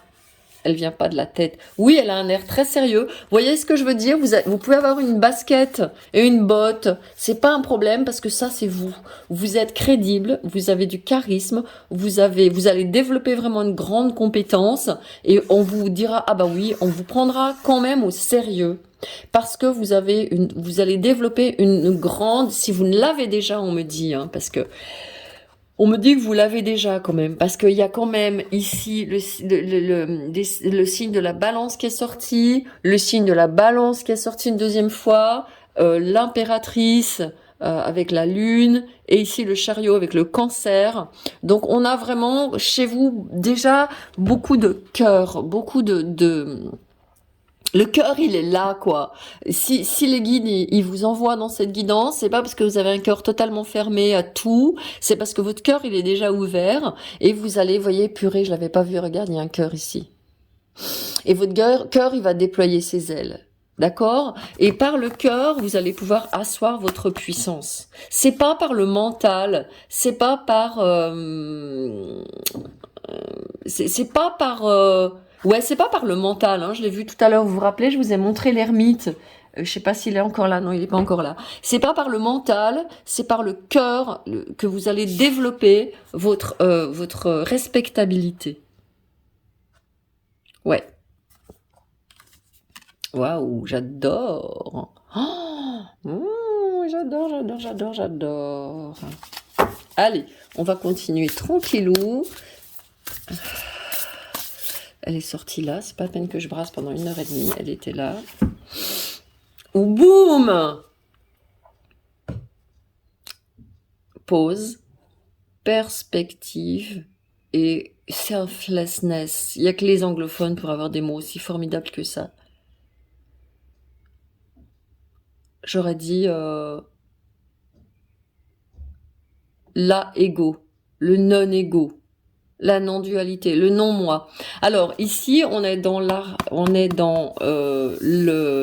Speaker 1: Elle vient pas de la tête. Oui, elle a un air très sérieux. Vous voyez ce que je veux dire? Vous pouvez avoir une basket et une botte. C'est pas un problème parce que ça, c'est vous. Vous êtes crédible, vous avez du charisme, vous allez développer vraiment une grande compétence et on vous dira, ah bah oui, on vous prendra quand même au sérieux. Parce que vous allez développer une grande, si vous ne l'avez déjà, on me dit, hein, parce que on me dit que vous l'avez déjà quand même, parce qu'il y a quand même ici le signe de la balance qui est sorti, le signe de la balance qui est sorti une deuxième fois, l'impératrice avec la lune, et ici le chariot avec le cancer. Donc on a vraiment chez vous déjà beaucoup de cœur, beaucoup le cœur, il est là, quoi. Si les guides, ils vous envoient dans cette guidance, c'est pas parce que vous avez un cœur totalement fermé à tout, c'est parce que votre cœur, il est déjà ouvert, et vous allez, voyez, purée, je l'avais pas vu, regarde, il y a un cœur ici. Et votre cœur, il va déployer ses ailes. D'accord? Et par le cœur, vous allez pouvoir asseoir votre puissance. C'est pas par le mental, c'est pas par, c'est pas par, ouais, c'est pas par le mental, hein. Je l'ai vu tout à l'heure, vous vous rappelez, je vous ai montré l'ermite. Je sais pas s'il est encore là, non, il est pas encore là. C'est pas par le mental, c'est par le cœur que vous allez développer votre respectabilité. Ouais. Waouh, j'adore. J'adore. Allez, on va continuer tranquillou. Elle est sortie là, c'est pas la peine que je brasse pendant 1h30, elle était là. Ou boum! Pause, perspective et selflessness. Il y a que les anglophones pour avoir des mots aussi formidables que ça. J'aurais dit la-ego, le non-ego. La non-dualité, le non-moi. Alors ici, on est dans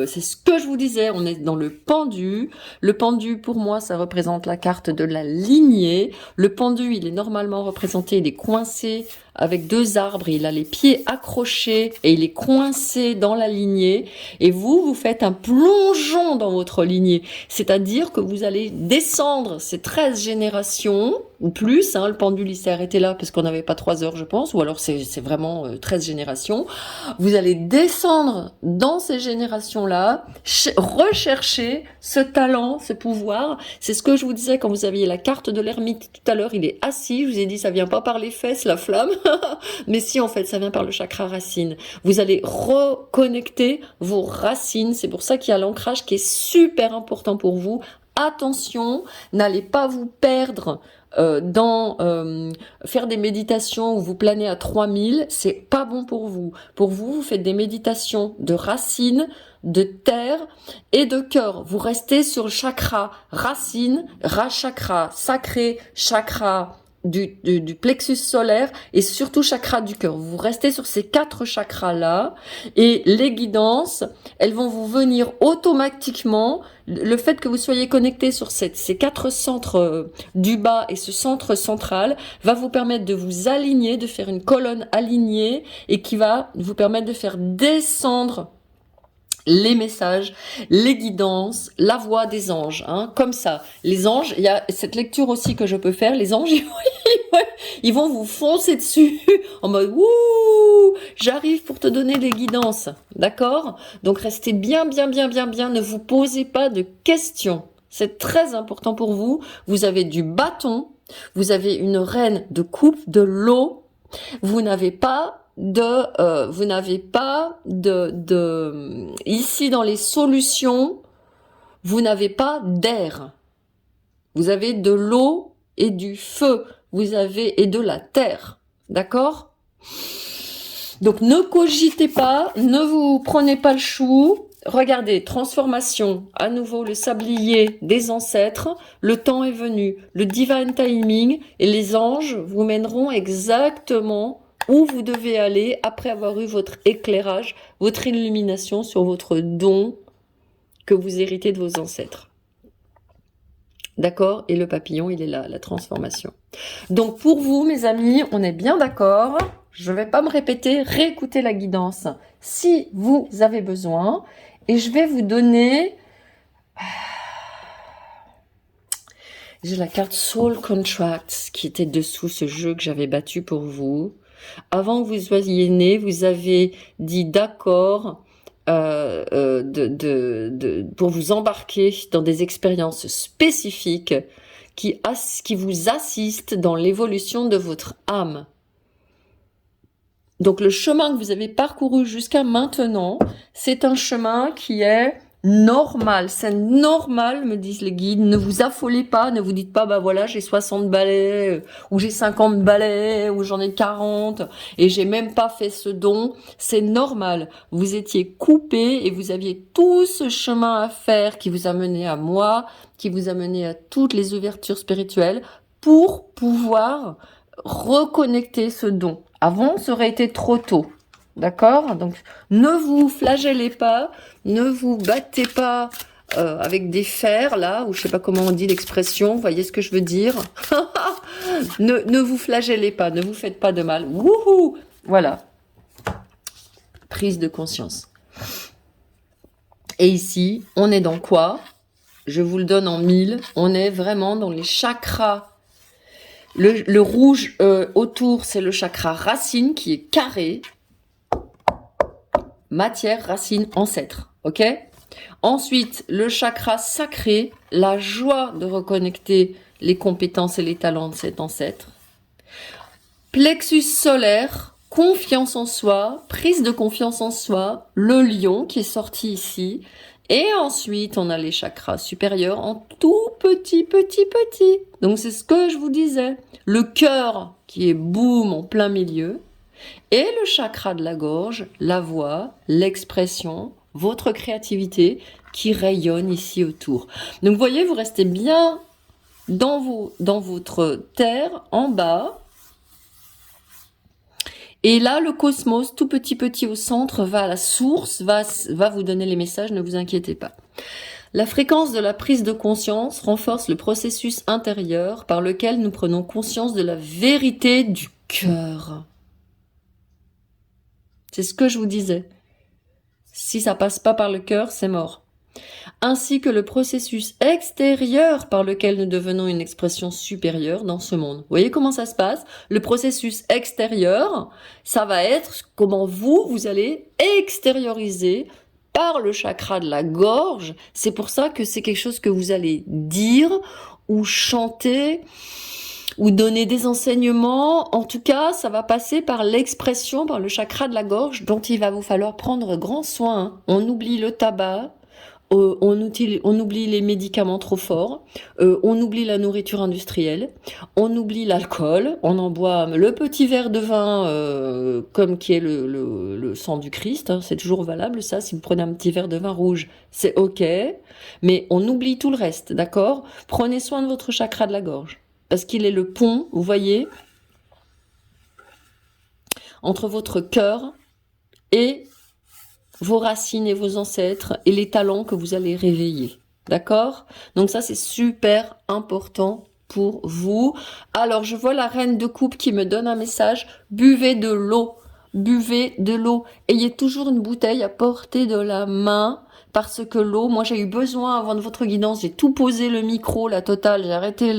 Speaker 1: c'est ce que je vous disais, on est dans le pendu. Le pendu, pour moi, ça représente la carte de la lignée. Le pendu, il est normalement représenté, il est coincé avec 2 arbres, il a les pieds accrochés et il est coincé dans la lignée. Et vous faites un plongeon dans votre lignée. C'est-à-dire que vous allez descendre ces 13 générations, ou plus, hein, le pendule il s'est arrêté là parce qu'on n'avait pas 3 heures, je pense, ou alors c'est vraiment 13 générations. Vous allez descendre dans ces générations-là, rechercher ce talent, ce pouvoir. C'est ce que je vous disais quand vous aviez la carte de l'ermite tout à l'heure, il est assis, je vous ai dit ça vient pas par les fesses, la flamme, mais si en fait ça vient par le chakra racine. Vous allez reconnecter vos racines, c'est pour ça qu'il y a l'ancrage qui est super important pour vous. Attention, n'allez pas vous perdre dans faire des méditations où vous planez à 3000, c'est pas bon pour vous. Pour vous, vous faites des méditations de racines, de terre et de cœur. Vous restez sur le chakra racine, chakra sacré, chakra du plexus solaire et surtout chakra du cœur. Vous restez sur ces 4 chakras-là et les guidances, elles vont vous venir automatiquement. Le fait que vous soyez connecté sur ces 4 centres du bas et ce centre central va vous permettre de vous aligner, de faire une colonne alignée et qui va vous permettre de faire descendre les messages, les guidances, la voix des anges, hein, comme ça. Les anges, il y a cette lecture aussi que je peux faire. Les anges, Ils vont vous foncer dessus en mode wouh, j'arrive pour te donner des guidances, d'accord? Donc restez bien, bien, bien, bien, bien. Ne vous posez pas de questions. C'est très important pour vous. Vous avez du bâton, vous avez une reine de coupe, de l'eau. Vous n'avez pas ici dans les solutions, vous n'avez pas d'air. Vous avez de l'eau et du feu. Vous avez et de la terre. D'accord? Donc ne cogitez pas, ne vous prenez pas le chou. Regardez, transformation, à nouveau le sablier des ancêtres, le temps est venu, le divine timing et les anges vous mèneront exactement où vous devez aller après avoir eu votre éclairage, votre illumination sur votre don que vous héritez de vos ancêtres. D'accord? Et le papillon, il est là, la transformation. Donc pour vous, mes amis, on est bien d'accord. Je ne vais pas me répéter, réécoutez la guidance si vous avez besoin. Et je vais vous donner... J'ai la carte Soul Contracts qui était dessous ce jeu que j'avais battu pour vous. Avant que vous soyez né, vous avez dit d'accord pour vous embarquer dans des expériences spécifiques qui vous assistent dans l'évolution de votre âme. Donc le chemin que vous avez parcouru jusqu'à maintenant, c'est un chemin qui est normal. C'est normal, me disent les guides. Ne vous affolez pas, ne vous dites pas, bah voilà, j'ai 60 balais, ou j'ai 50 balais, ou j'en ai 40, et j'ai même pas fait ce don. C'est normal. Vous étiez coupé et vous aviez tout ce chemin à faire qui vous a mené à moi, qui vous a mené à toutes les ouvertures spirituelles pour pouvoir reconnecter ce don. Avant, ça aurait été trop tôt. D'accord? Donc, ne vous flagellez pas, ne vous battez pas avec des fers, là, ou je sais pas comment on dit l'expression, vous voyez ce que je veux dire? ne vous flagellez pas, ne vous faites pas de mal. Wouhou! Voilà. Prise de conscience. Et ici, on est dans quoi? Je vous le donne en 1000. On est vraiment dans les chakras. Le rouge autour, c'est le chakra racine qui est carré. Matière, racine, ancêtre. Ok? Ensuite, le chakra sacré, la joie de reconnecter les compétences et les talents de cet ancêtre. Plexus solaire, confiance en soi, prise de confiance en soi, le lion qui est sorti ici. Et ensuite, on a les chakras supérieurs en tout petit. Donc, c'est ce que je vous disais. Le cœur qui est boum en plein milieu. Et le chakra de la gorge, la voix, l'expression, votre créativité qui rayonne ici autour. Donc, vous voyez, vous restez bien dans votre terre, en bas. Et là, le cosmos, tout petit au centre, va à la source, va vous donner les messages, ne vous inquiétez pas. La fréquence de la prise de conscience renforce le processus intérieur par lequel nous prenons conscience de la vérité du cœur. C'est ce que je vous disais. Si ça passe pas par le cœur, c'est mort. Ainsi que le processus extérieur par lequel nous devenons une expression supérieure dans ce monde. Vous voyez comment ça se passe? Le processus extérieur, ça va être comment vous allez extérioriser par le chakra de la gorge. C'est pour ça que c'est quelque chose que vous allez dire ou chanter ou donner des enseignements. En tout cas, ça va passer par l'expression, par le chakra de la gorge dont il va vous falloir prendre grand soin. On oublie le tabac. On oublie les médicaments trop forts, on oublie la nourriture industrielle, on oublie l'alcool, on en boit le petit verre de vin comme qui est le sang du Christ, hein, c'est toujours valable ça, si vous prenez un petit verre de vin rouge, c'est ok, mais on oublie tout le reste, d'accord? Prenez soin de votre chakra de la gorge, parce qu'il est le pont, vous voyez, entre votre cœur et vos racines et vos ancêtres et les talents que vous allez réveiller. D'accord? Donc ça, c'est super important pour vous. Alors, je vois la reine de coupe qui me donne un message. Buvez de l'eau. Buvez de l'eau. Ayez toujours une bouteille à portée de la main parce que l'eau, moi j'ai eu besoin avant de votre guidance, j'ai tout posé le micro, la totale, j'ai arrêté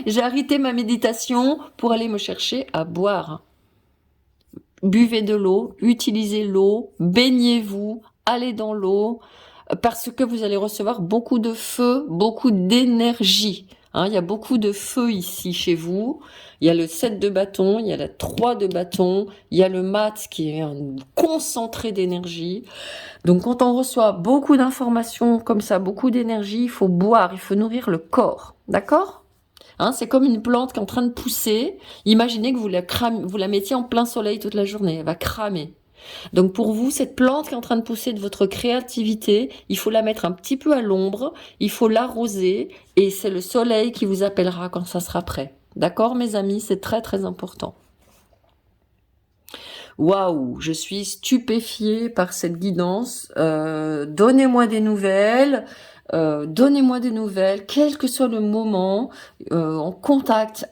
Speaker 1: J'ai arrêté ma méditation pour aller me chercher à boire. Buvez de l'eau, utilisez l'eau, baignez-vous, allez dans l'eau, parce que vous allez recevoir beaucoup de feu, beaucoup d'énergie. Hein, il y a beaucoup de feu ici chez vous. Il y a le 7 de bâton, il y a la 3 de bâton, il y a le mat qui est un concentré d'énergie. Donc quand on reçoit beaucoup d'informations comme ça, beaucoup d'énergie, il faut boire, il faut nourrir le corps. D'accord ? Hein, c'est comme une plante qui est en train de pousser. Imaginez que vous la mettiez en plein soleil toute la journée, elle va cramer. Donc pour vous, cette plante qui est en train de pousser de votre créativité, il faut la mettre un petit peu à l'ombre, il faut l'arroser, et c'est le soleil qui vous appellera quand ça sera prêt. D'accord, mes amis, c'est très très important. Waouh, je suis stupéfiée par cette guidance. Donnez-moi des nouvelles. Donnez-moi des nouvelles, quel que soit le moment, en contact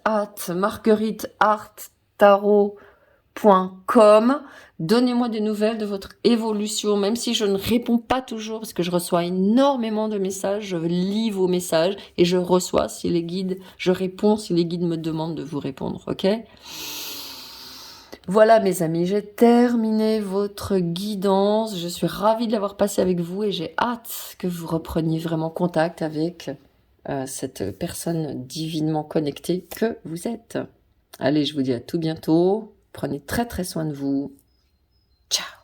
Speaker 1: @margueritearttarot.com. Donnez-moi des nouvelles de votre évolution, même si je ne réponds pas toujours, parce que je reçois énormément de messages, je lis vos messages et je reçois si les guides, je réponds si les guides me demandent de vous répondre, ok ? Voilà mes amis, j'ai terminé votre guidance. Je suis ravie de l'avoir passé avec vous et j'ai hâte que vous repreniez vraiment contact avec cette personne divinement connectée que vous êtes. Allez, je vous dis à tout bientôt. Prenez très très soin de vous. Ciao.